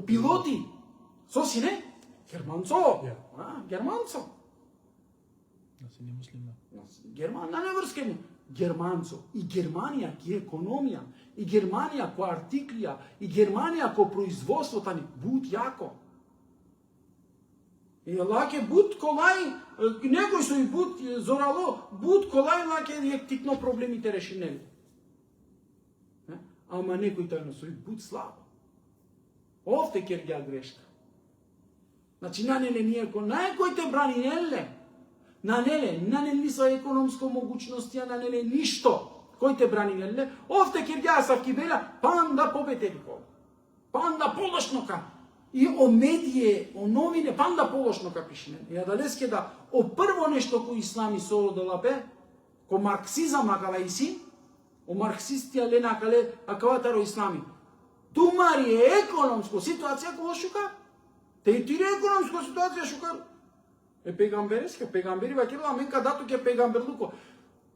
пилоти, со сине, германцо, германцо. Насине муслима. На неврскему, германцо. И Германија ки економија, и Германија ко артиклија, и Германија ко производство, тани буд јако. И лаке буд колај, некој со и буд зорало, буд колај лаке ектикно проблемите решинели. Ама некој тајно со и буд слабо. Овде кергја грешка. Значи, нанеле ние ко најкој те брани, неле. Нанеле со економско могучности, нанеле ништо. Кој те брани, неле. Овде кергја са кибеля, панда победели кола. Панда полошно ка. И о медије, о новине, панда полошно ка пишене. Ја далеске да, о прво нешто кој ислами сородела бе, ко марксизам акава иси, о марксистија лена акале акаватаро ислами. Тумари е економско ситуација која шука. Те и тире економско ситуација шука. Пегамбереске, пегамбери вакела, аменка дату ке пегамберлуко.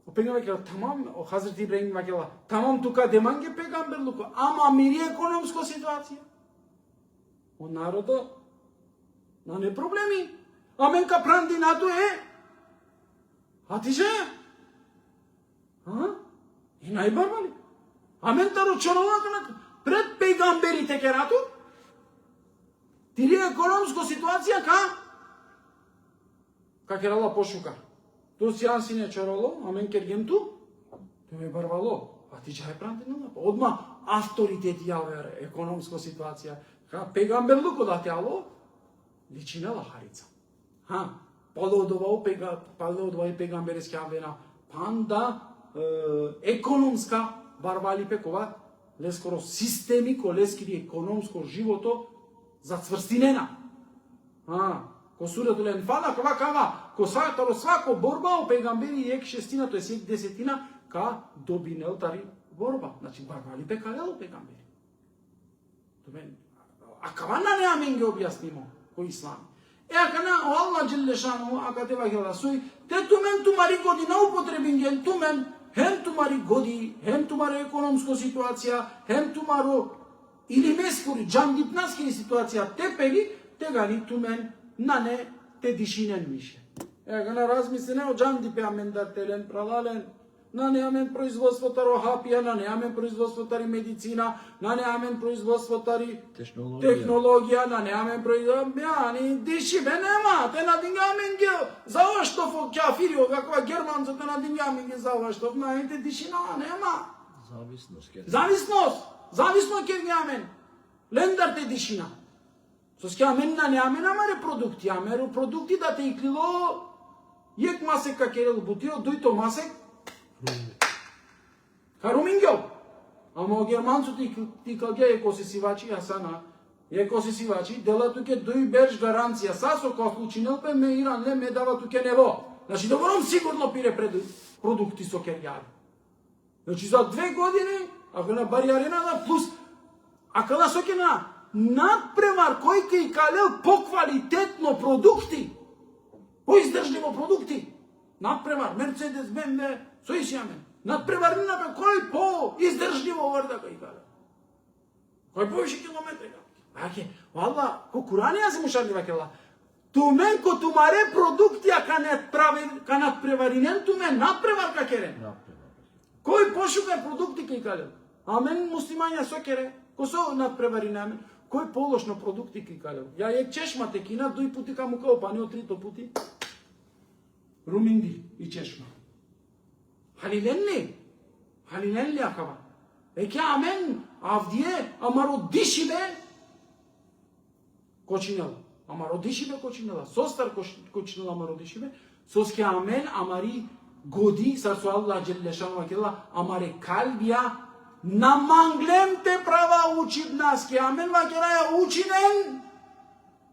O pejgamber tamam, o Hazreti İbrahim vakela, tamam tuka demange pejgamberluko, ama miri ekonomsko situacija. O narodo, na ne problemi. Amen ka prandi na to Hatice? I najbarbali. Amen taro čonova kana pred pejgamberite keratu. Tiri ekonomsko situacija ka kerala pošuka. То си јан сине чароло, а мен кергем ту, то ме барвало. А ти чај прантенала? Одма авторитет јавер, економско ситуација. Пегамберлуко да тяло, личинела харица. Палодова и пегамберски авена, панда економска барбали пекова, лескоро системи колескири економско живото зацврстинена. Ко сурето лен фана, кава, ко свако борба о пегамбери ек шестина, тоест ек десетина, ка добинел тари борба. Значи барбали пекалело пегамбери. А кавана не амен ги објаснимо по ислам. Акана Аллах джелле шану акате вакела суј, те тумен тумари година употребинген тумен, хем тумари годи, хем тумари економско ситуација, хем тумаро или мескори џандипнаски ситуација тепери, тегани тумен на не те дишинен мише. Акана размислене о џандипе амен дартелен пралален, на не амен производство таро хапија, на не амен производство тари медицина, на не амен производство тари технологија, на не амен производство, ни диши бе нема, те надингамен ги, заваштов о кафирио, каква германцо те надингамен ги заваштов, на ете дишина, нема. Зависно ке ги амен, лендар те дишина. Со ски амен на не амен амаре продукти, амеро продукти да те иклило, јек масек какерел бутио, дојто масек, Харумингел. Ама германцот ти каѓа екосисивачи, асана, екосисивачи, дела туке дој берж гаранција, са со кој случинел пе ме Иран не ме дава туке нево. Значи добром сигурно пире продукти со керјари. Значи за 2 години, ако на бариарена плюс, ако на сокена надпревар кој ке и калел поквалитетно продукти, поиздржливо продукти, надпревар, Мерцедес, БМВ, сојсјамен. Надпреварнина бе кој по издржливо врда кај каде. Кој повише километри. Аке, валла, ко Куранија се мушарни вакела. Тумен ко тумаре продуктија ка надпреваринен, тумен надпревар ка керен. Кој пошука продукти кај каде. Амен муслимања со кере, ко со надпреваринен, кој полошно продукти кај каде. Ја ек чешма текина, 2 пути каму као панио 3 пути. Руминди и чешма. Халиленли акава. Еке амен, авдие, амаро дишибе, кочинела. Амаро дишибе кочинела. Состар кочинела амаро дишибе. Соске амен, амари годи, сарсу Аллах джелле шану вакела, амаре калбија, наманглем те права учиб наске. Амен вакела ја учинен,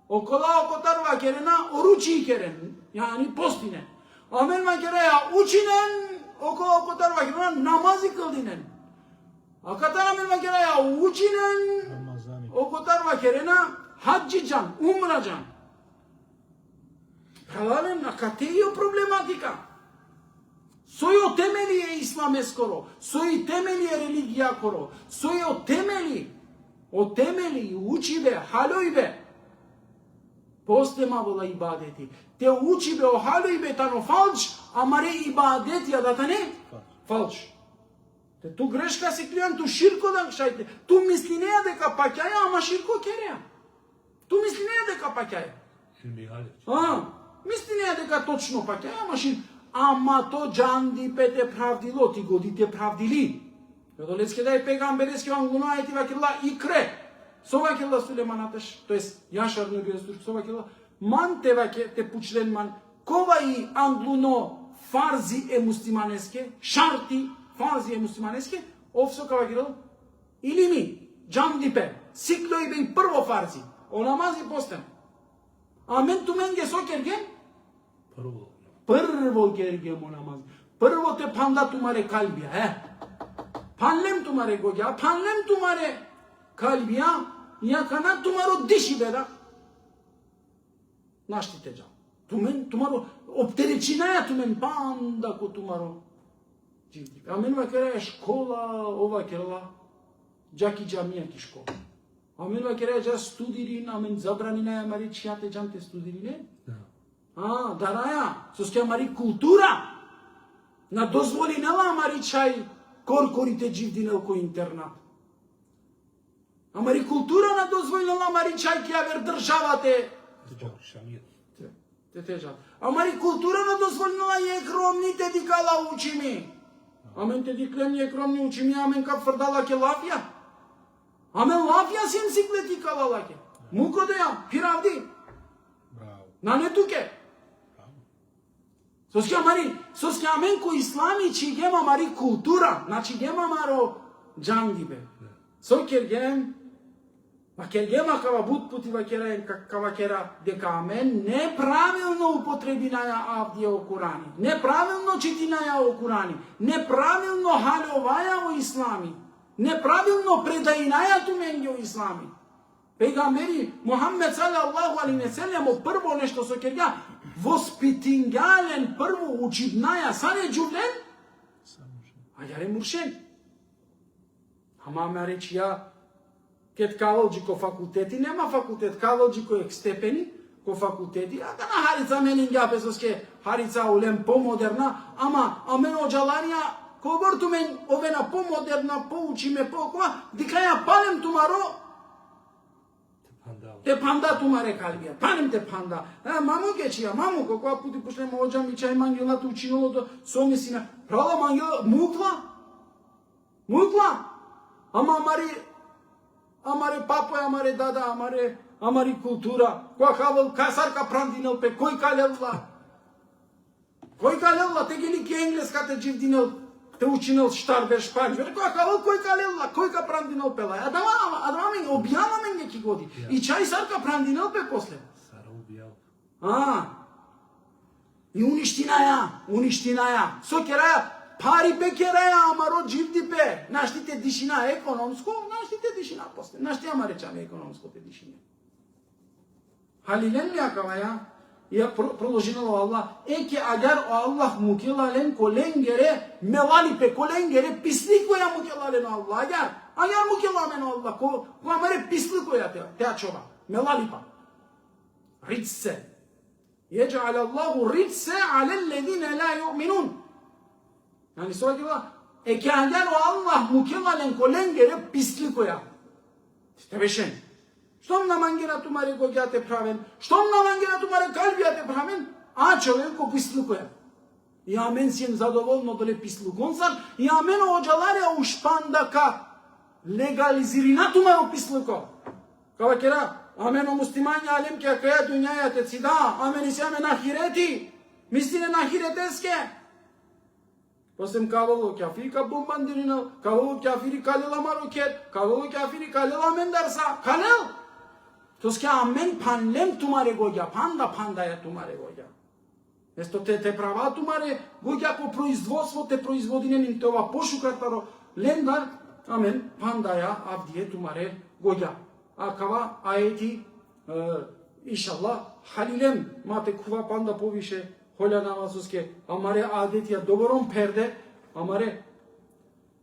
окотар вакерена, оручи керен. Јани постинен. Амен вакела ја учинен, окотар вакерена, намази кълдинен. А катар амен вакела ја учинен, окотар вакерена, хаджиджан, умраджан. Халален, а кате е проблематика? Сој отемели е ислам ескоро, сој темели е религија коро, сој отемели, учибе, халојбе. Постемавала ибадети. Те учибе о халојбе тано фалш, амаре ибадетија да тане фалш. Те ту грешка си клијан, ту ширко да шајте. Ту мисли неја дека паќаја, ама ширко кереја. Ту мисли неја дека паќаја. Мисли неја дека точно паќаја, ама ширко. Ама то џанди пете правдило, ти годите правдили. Јодолецке да е пегамбереске вам гунајти вакила икре. Со вакила Сулеманатеш, тоест Јашар не биде слушк, со вакила ман те ваке, те пучлен ман, кова и англуно фарзи е муслиманеске, шарти фарзи е муслиманеске, овсо ка вакила, или ми, џанди пе, сикло и бе и прво фарзи, о намази постен. А мен ту мен ге со керген? Прво керген о намази. Прво те панда тумаре калбија, Панлем тумаре гогја, панлем тумаре калбија, јакана тумаро диши беда. Наштите џа. Тумаро оптеречинаја тумен панда ко тумаро. А мен вакера е школа, ова керла, џаки џамија ки школа. А мен вакера е џа студирин, а мен забранина ја мари чијате џамте студирине. Дараја, соске мари култура. На дозволинела мари чај коркорите дживдинел ко интернат. Амари култура на дозволила мари чај ки авер државате. Амари култура на дозволила е екромните дикала учими. Амен те диклем е екромни учими, амен кап фрдала ке лафија. Амен лафија сим сикле дикала лаке. Муко деја, пиравди. На не туке. Soske amen ko islami që gema mari kultura, na që gema maro gjangjibe. So kergem, ma kergema kava but puti kava kera deka amen, nepravilno upotrebinaja avdje o Kurani, nepravilno čitinaja o Kurani, nepravilno halovaja o islami, nepravilno predajinaja tu mengi o islami. Pejgamberi Muhammed sallallahu alaihi ve sellem prvo nešto so kerga, vospitingalen prvo učibnaja, sane džuvlen, a jare muršen. Ама ме речи ја, кет калоджи ко факултети, нема факултет, калоджи ко екстепени, ко факултети, а да на харица менин гјапе соске, харица улем по-модерна, ама мен оджаланија, ко ворту мен овена по-модерна, по-учиме, по-кова, дика ја палем тумаро, те панда тумаре калбија, палем те панда. Мамо гечија, мамо, кога пути пошлем оджам и чај мангелата учинолото, сомесина, прала мангела, мукла, ама амаре папа, амаре дада, амаре култура. Која хавал касарка прандинел пе, кој калелла, те гели ке енглеска те дживдинел, те учинел штарбер, шпанжбер, која хавал, кој калелла, кој ка прандинел пела. Адама мен, објава мен неки годи. И чај сарка прандинел пе после. Сара објава. И уништинаја. Со кераја, пари пе кераја, амаро дживди пе. Наштите дишина економско, наштите дишина после. Нашти ама речаме економско те дишина. Халилен ли акаваја? Я продолжинало Аллах. Еке агар Аллах мукелален коленгере, мелали пе коленгере, писликоја мукелален Аллах. Агар мукеламен Аллах, ко амаре писликоја теа чова. Мелали па. Ритсе. يجعل الله رجس على الذين لا يؤمنون. Yani sonra diyorlar, ekenger o Allah mukemmelen kolengere pislik Tebeşen. Što na mangera tumare gogjate praven, što na mangera tumare kalbijate praven, a čovjek ko pislik I amen sjen zadovoljno dole pislikon sam, i amen hođalare u špandaka legalizirina tumaro pisliko. Kava kera, amen o muslimanja alem ke akaya dünyaya te cida, amen isi amen ahireti, misline ahireteske. Posem kavalo kafiri ka bombandirina, kavalo kafiri kalila maroket, kavalo kafiri kalila mendarsa, kalil. Toske amen panlem tumare goja, panda je tumare goja. Место те права тумаре гоѓа по производство те производинен това пошукатаро лендар амен пандаја авдие тумаре гоѓа. Акава аети иншаллах халилем мате кува панда повише холя намазуске амаре адетија добором перде амаре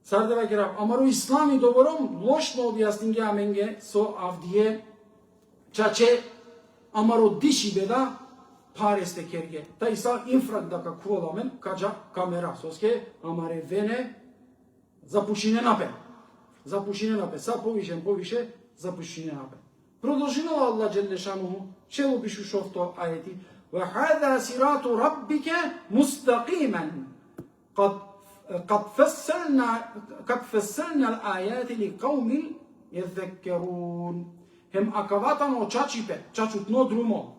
сардева кера амаро ислами добором лошно објаснинге аменге со авдие чаче амаро диши беда Paris'te kerge. Ta isa infragdaka kuvalamen kaja kamera. Soske amare vene zapušine nape. Zapušine nape. Sa poviše zapušine nape. Продолжила Allah Celle Šanuhu čelu bišu šofto ajeti وَهَذَا سِرَاتُ رَبِّكَ مُسْتَقِيمًا قَدْ فَسَّلْنَا الْآيَاتِ لِقَوْمٍ يَذَّكَّرُونَ Hem akavatan o čačipe, čačutno drumo.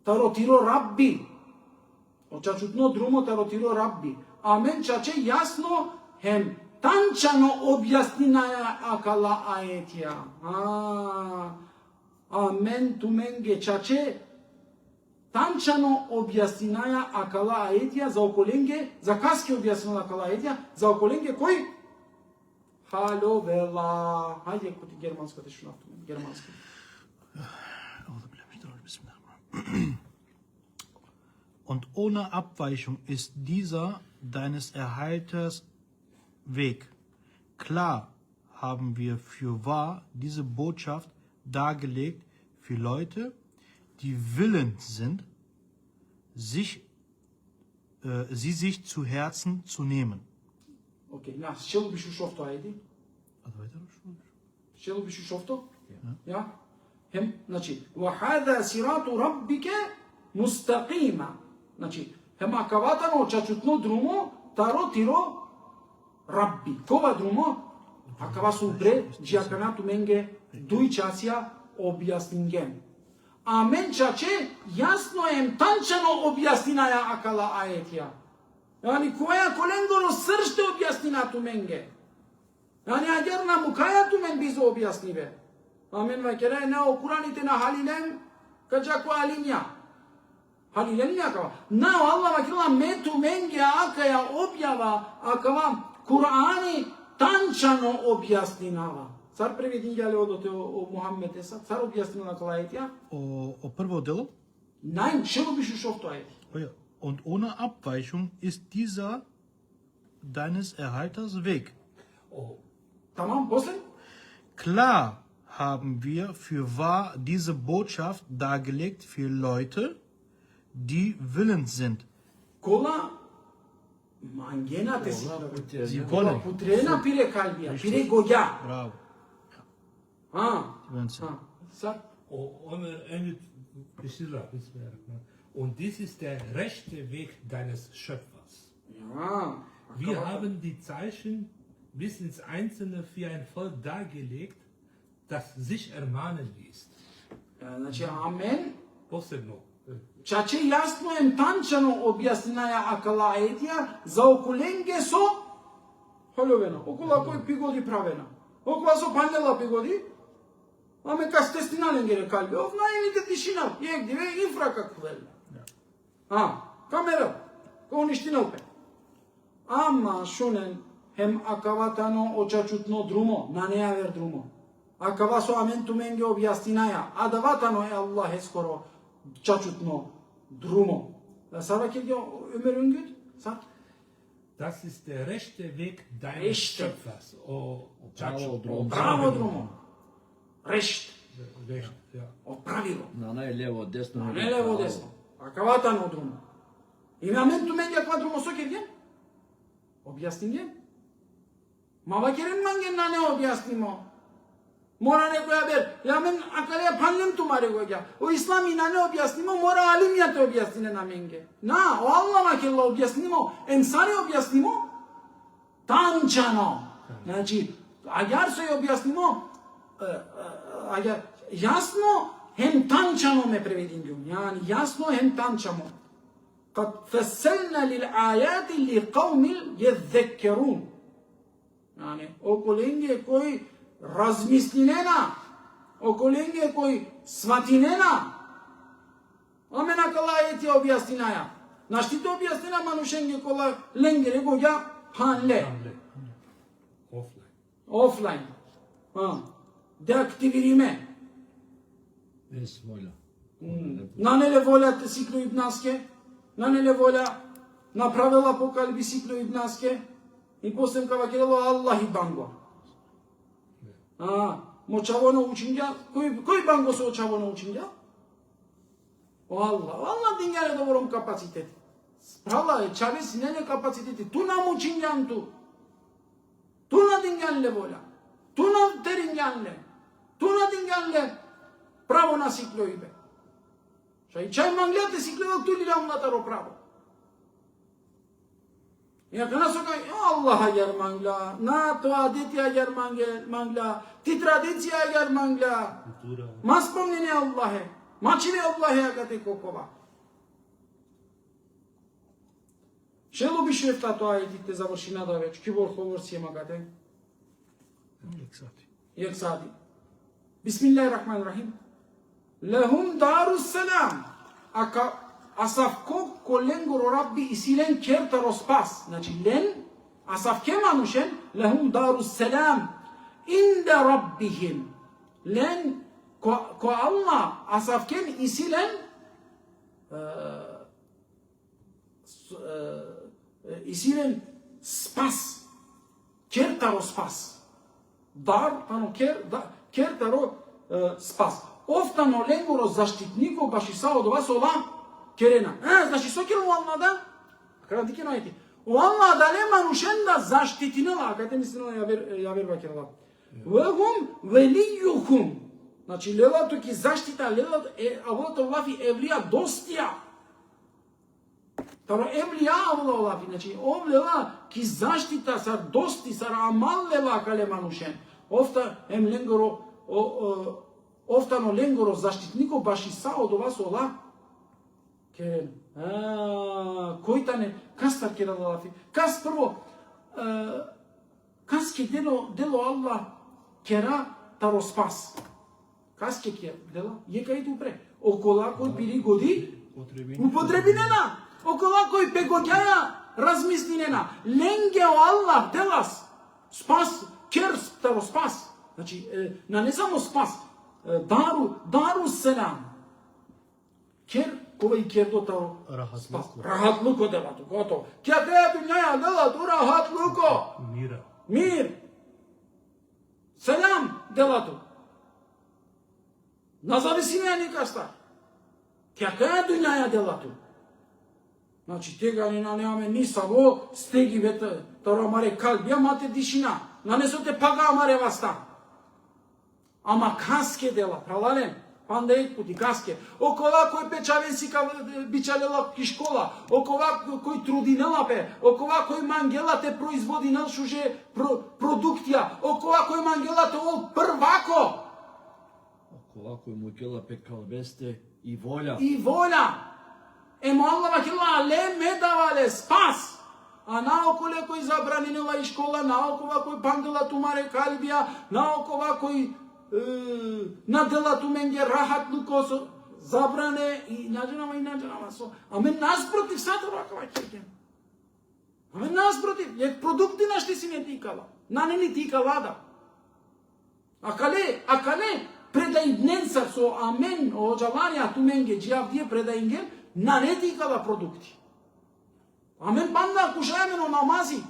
Таротиро рабби. Очачутно друмо таротиро рабби. Амен чаче јасно хем танчано објаснинаја акала аетија. Амен туменге чаче танчано објаснинаја акала аетија за околенге, за каски објаснила акала аетија, за околенге кој? Халовела. Хајде коти германско те шунавту. Германско. Und ohne Abweichung ist dieser deines Erhalters Weg. Klar haben wir fürwahr diese Botschaft dargelegt für Leute, die willens sind, sie sich zu Herzen zu nehmen. Okay, na, šelo bišu šofto, ajde. Šelo bišu šofto? Ja. Hem, znači, وَهَذَا سِرَاتُ رَبِّكَ مُسْتَقِيمًا Znači, hem akavatan očačutno drumo, taro tiro rabbi. Kova drumo? Akava su bre, džiakanatu menge, duj časja objasningen. Amen çaçe jasno em tančano objasninaja akala ajetja. Yani koja kolengoro sršte objasnina tu menge. Yani agar na mukaya tu men bize objasnive. Amen ve kere ne o Kur'an'ite na halilem kaçakwa alimya. Halilem ne akava. Na Allah ve kere me tu menge akaya objava akava Kur'ani tančano objasninava. Car prevedi gale odote o Muhammede car objasnila akala ajetja. O prvo delo? Nein, šelo biš ušao to ajeti. Oh ja. Und ohne Abweichung ist dieser deines Erhalters Weg. Tamam, posle? Klar haben wir für wahr diese Botschaft dargelegt für Leute, die willens sind. Кола мангена те си. Sie wollen. Putrena pire kalbija, pire gogja. Bravo. Ha. Willens sind. Ha. Sad. Und dies ist der rechte Weg deines Schöpfers. Ja. Wir haben die Zeichen bis ins Einzelne für ein Volk dargelegt, das sich ermahnen ließ. Значи, амен. Posebno. Чаче јасно е танчано објаснинаја акала аетија за околенге со холјовена. Окола кој пигоди правена. Окола со панела пигоди. Аме ка стестинален гере калби. Овна е никад тишина. Јек диве инфра како велна. Камера. Ко уништиналпе. Ама шунен hem akavatano očačutno drumo, na nejaver drumo. Akava so amentu menge objasninaja, a davatano e Allah eskoro čačutno drumo. Sada kirge Ömer Üngüt? Sad? Das ist der rechte Weg deines Rechte. Schöpfers. Pravo drumo. Pravo drumo. Rešt. Recht, ja. O pravilo. На најлево, десно. A ne levo desno. Akavatano drumo. I amentu menge akva drumo so kirge? Objasnjen? Ma bakeren mangen na ne objasnimo. Mora nekoja ber. Ja men akalja panlem tumare goja. O islami na ne objasnimo, mora alim ja te objasnine na menge. Na, o Allah makella objasnimo, ensari objasnimo, tančano. Znači, agar se objasnimo, agar jasno, hem tančano me prevedim ljum. Yani jasno hem tančamo. Kad fesselna lil ajati li qavmil jedzekkerun. Yani okolenge koji razmislinena, okolenge koji svatinena, amena kala eti objasninaja. Našti to objasnina manušenge kola lengere goja hanle. Offline. Offline. Deaktivirime. Без воля. На не ле воля те сикло ибнаске, на не ле воля направила покалби сикло ибнаске, и после кава кело Аллах и банго. Мочавоно учинја, кој банго со очавоно учинја? О Аллах, Аллах дингјале добром капацитет. Справа е чаве си не капацитети, ту нам учинјанту. Ту на дингјале воля. Ту на терингјале. Ту на дингјале право на сикло ибе. Шај чај манглјате сикло ту ли рамнатаро право. Ja kana so kaj Allah agar mangla, na to adeti agar mangla, ti tradicija agar mangla. Ma spomnjene Allahe, ma čive Allahe agate kokova. Šelo bi šefta to ajetite završina da već, ki bol hovor si magate? Jek sadi. Bismillahirrahmanirrahim. Lehum darus selam. Aka Asafko kolengoro Rabbi isilen kertaro spas. Znači len asafke manuşen lehum darus selam inde Rabbihim. Len ko Allah asafken isilen isilen spas. Kertaro spas. Dar, ano kertaro spas. Офтано ленгоро заштитнико баш и са од вас ова керена. Значи со керен Аллада, кога ти керајте. O Allah da ne manuşen da zaštitinilah. Kada mislila ja verba kerala. Vehum veliyuhum. Znači lelatu ki zaštita, lelatu avot Allahi evliya dostija. Taro evliya avla Allahi. Znači ov lela ki zaštita sar dosti, sar amal lela kale manuşen. Ofta hem lengoro Офтано ленгоро заштитнико баши сао до вас ола. Керен. Којтане кастар кералафи. Кас прво кас ке дело Аллах кера таро спас. Кас ке дела јека и добре. Окола кој пири годи употребинена. Окола кој пегоѓаја размислинена. Ленге о Аллах делас спас кер таро спас. Значи на не само спас дару селам. Кер кој кер до таро спас. Рахатлуко делато, готово. Ке дуњаја делато рахатлуко. Мир. Селам делато. Назависимија никаста. Ке дуњаја делато. Значи тега не немаме ни само стеги вете таро маре калбија мате дишина. Нанесоте пага маре васта. Ама каске дела, пралален, пандејт пути каске. Окола кој печавен си бичалела кишкола, окола кој трудинела пе, окола кој мангела те производинел шуже продуктија, окола кој мангела те ол првако. Окола кој му гела пе калбесте и воља. И воља. Емо Аллах вакила але ме давале спас. А наоколе кој забранинела и школа, наокова кој пандела тумаре калбија, наокова кој надела туменге рахатлуко со забране и наđenama со. Аме наспротив сата ваква ќе. Аме наспротив, је продукти нашти си не тикала. На не тикала да. А кале предај дненца со амен оđавања туменге џиавдие предајнге на не тикала продукти. Амен панда кушајмено намази.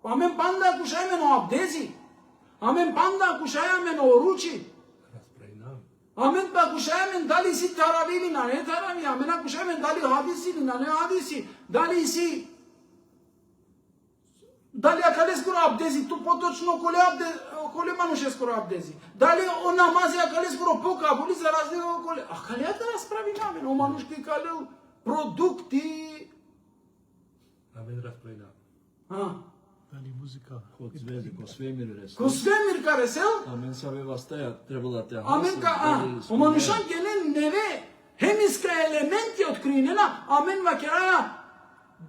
Амен панда кушајмено абдези. Амен панда кушајмено оручи. Амен па кушајмен дали си тарави или на не тарави. Амен кушајмен дали хадиси или на не хадиси. Дали акале скоро абдези, ту поточно коле мануше скоро абдези. Дали о намази акале скоро покабули за разлика коле. Акале да расправи намен, о манушки калел продукти. Амен расправи намен. Дали музика. Код звезди, ко свемир ресел. Ко свемир ка ресел? Амен сабе вастаја, требала те Амен ка, о манушан генен неве, хемиска елементи откринена, амен вакераја,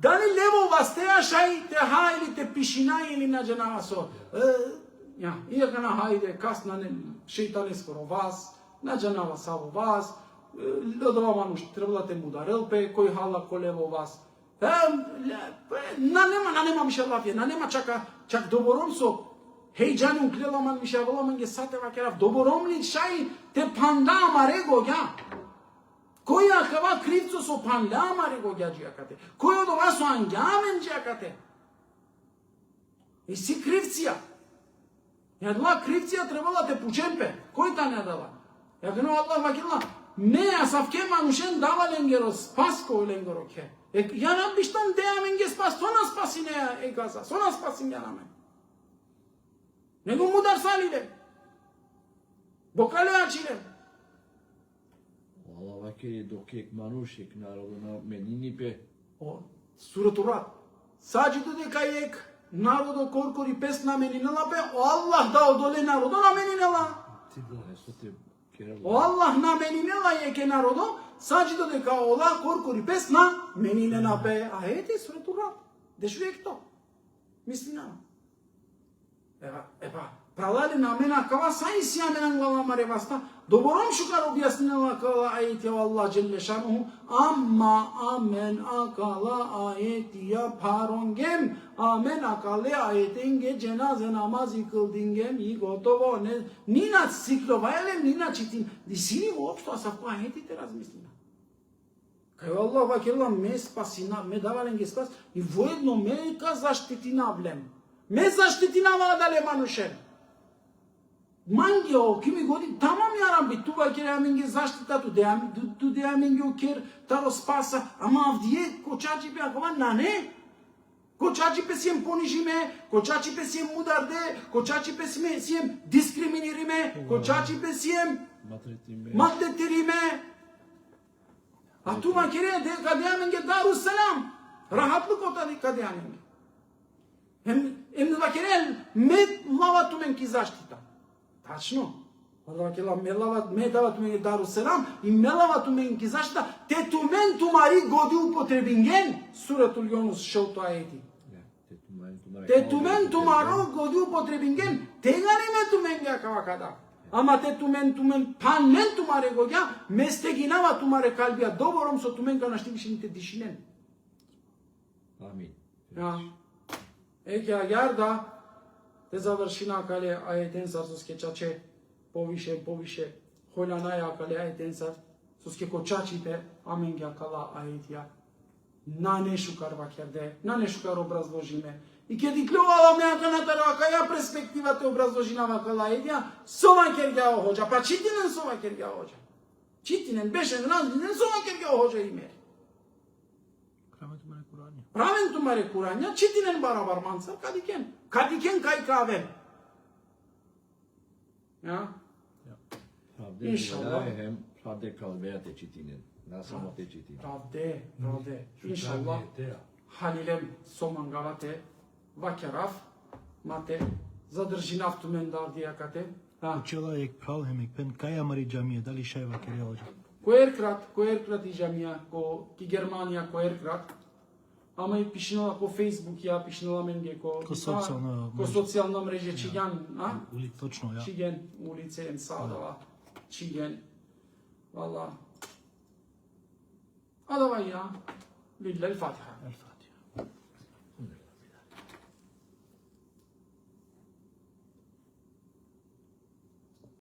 дали лево вастеја шај те ха или те пишина или наđenama со. Иака на хајде, касна не, шејтане скоро вас, наđenama саво вас, ледова мануш требала те мударелпе, кој хала колево вас. Нема миша лафија, нема чак добором со хејџани уклела ман миша вола ман ге сатева керав добором ли шај те пандама рего ја. Која кава кривцо со пандама рего ја џиакате. Кој од ова со ангјамен џиакате. И си кривција. Ја дала кривција требала те пучемпе. Кој та не дала? Ја гено Аллах вакила не асавке манушен дава ленгеро спаско ленгеро ке. Ја набиштан деја менге спас, сона спаси неја газа, сона спаси ја на мен. Него мудар салиле. Бокале ачиле. Ала ваке докек манушек народу на менини пе. Сурат Урад. Саđi додека ек народо коркори пес на менинела пе, о Аллах да одоле народо на менинела. O Allah na meninela je narodo, sađi dodeka ola korkori pes na meninena pe. A eti surat Urad. Deš uvijek to. Misli na. Epa, pralali na mena kava saji si amenan glava mare vasta. Doborom šukar objasnila kala ajeti Allah Celle Šanuhu. Amma amen akala ayeti ya parongem. Amen akale ayetenge cenaze namazı kıldingem i gotovo. Nina siklovajlem, nina čitim. Disini uopšto, a sa ko ajeti te razmislina. Kaj Allah vakila me spasi, me davalenge spas i vojedno me ka zaštiti navlem. Me zaštiti navadale manušen. Mangio, kimi godin, tamam yaram bit, tu vakire amenge zaštita, tu de amenge uker, taro spasa, ama avdiye kočači pe akova nane. Kočači pe sijem poniži me, kočači pe sijem mudarde, kočači pe sijem diskriminiri me, kočači pe sijem maltretiri me. A tu vakire kad amenge daru selam, rahatlık otadı kad amenge. Hem vakire med lava tu menki zaštita. Tačno. Allah kela melavat medavat me daru selam i melavat men ki zašto tetumen tumari godi upotrebingen suratul Yunus šoto ajeti. Tetumen tumaro godi upotrebingen tegani me tumen ga kavakada. Ama tetumen pannen tumare godja mesteginava tumare kalbija doborom so tumen ga naštivišeните dишинен. Амин. Ja. Eke ajarda te završina kale ajeten sar soske čače poviše holjanaja kale ajeten sar soske kočačite amen ga kala ajetja na nešu karvakerde na nešu kar obrazložime i kad ikljuvala me na taraka ja perspektiva te obrazložinava kala ajetja sova kerga ohođa pa čitinen sova kerga ohođa čitinen bešen razdinen sova kerga ohođa ime Praven tumare Kur'an'ya çitinen barabar mansar kadiken kay kahve. Ja. İnşallah. Hem pravde kalbeye te çitinin. Nasıl te çitinin. Pravde. İnşallah. Halilem somangavate vakeraf mate zadržinav tumen dardiyakate. Учила ек пралхем ек пен кај амари џамија, дали шајва кере оđa? Коеркрат и џамија, ки Германија коеркрат. Ама и пишнала по Фейсбук, ја пишнала менге ко социјална мрежа Чиген, а? Точно, ја. Чиген, улице Садова, Чиген. Вала. Адава ја. Лилле الفاتحة.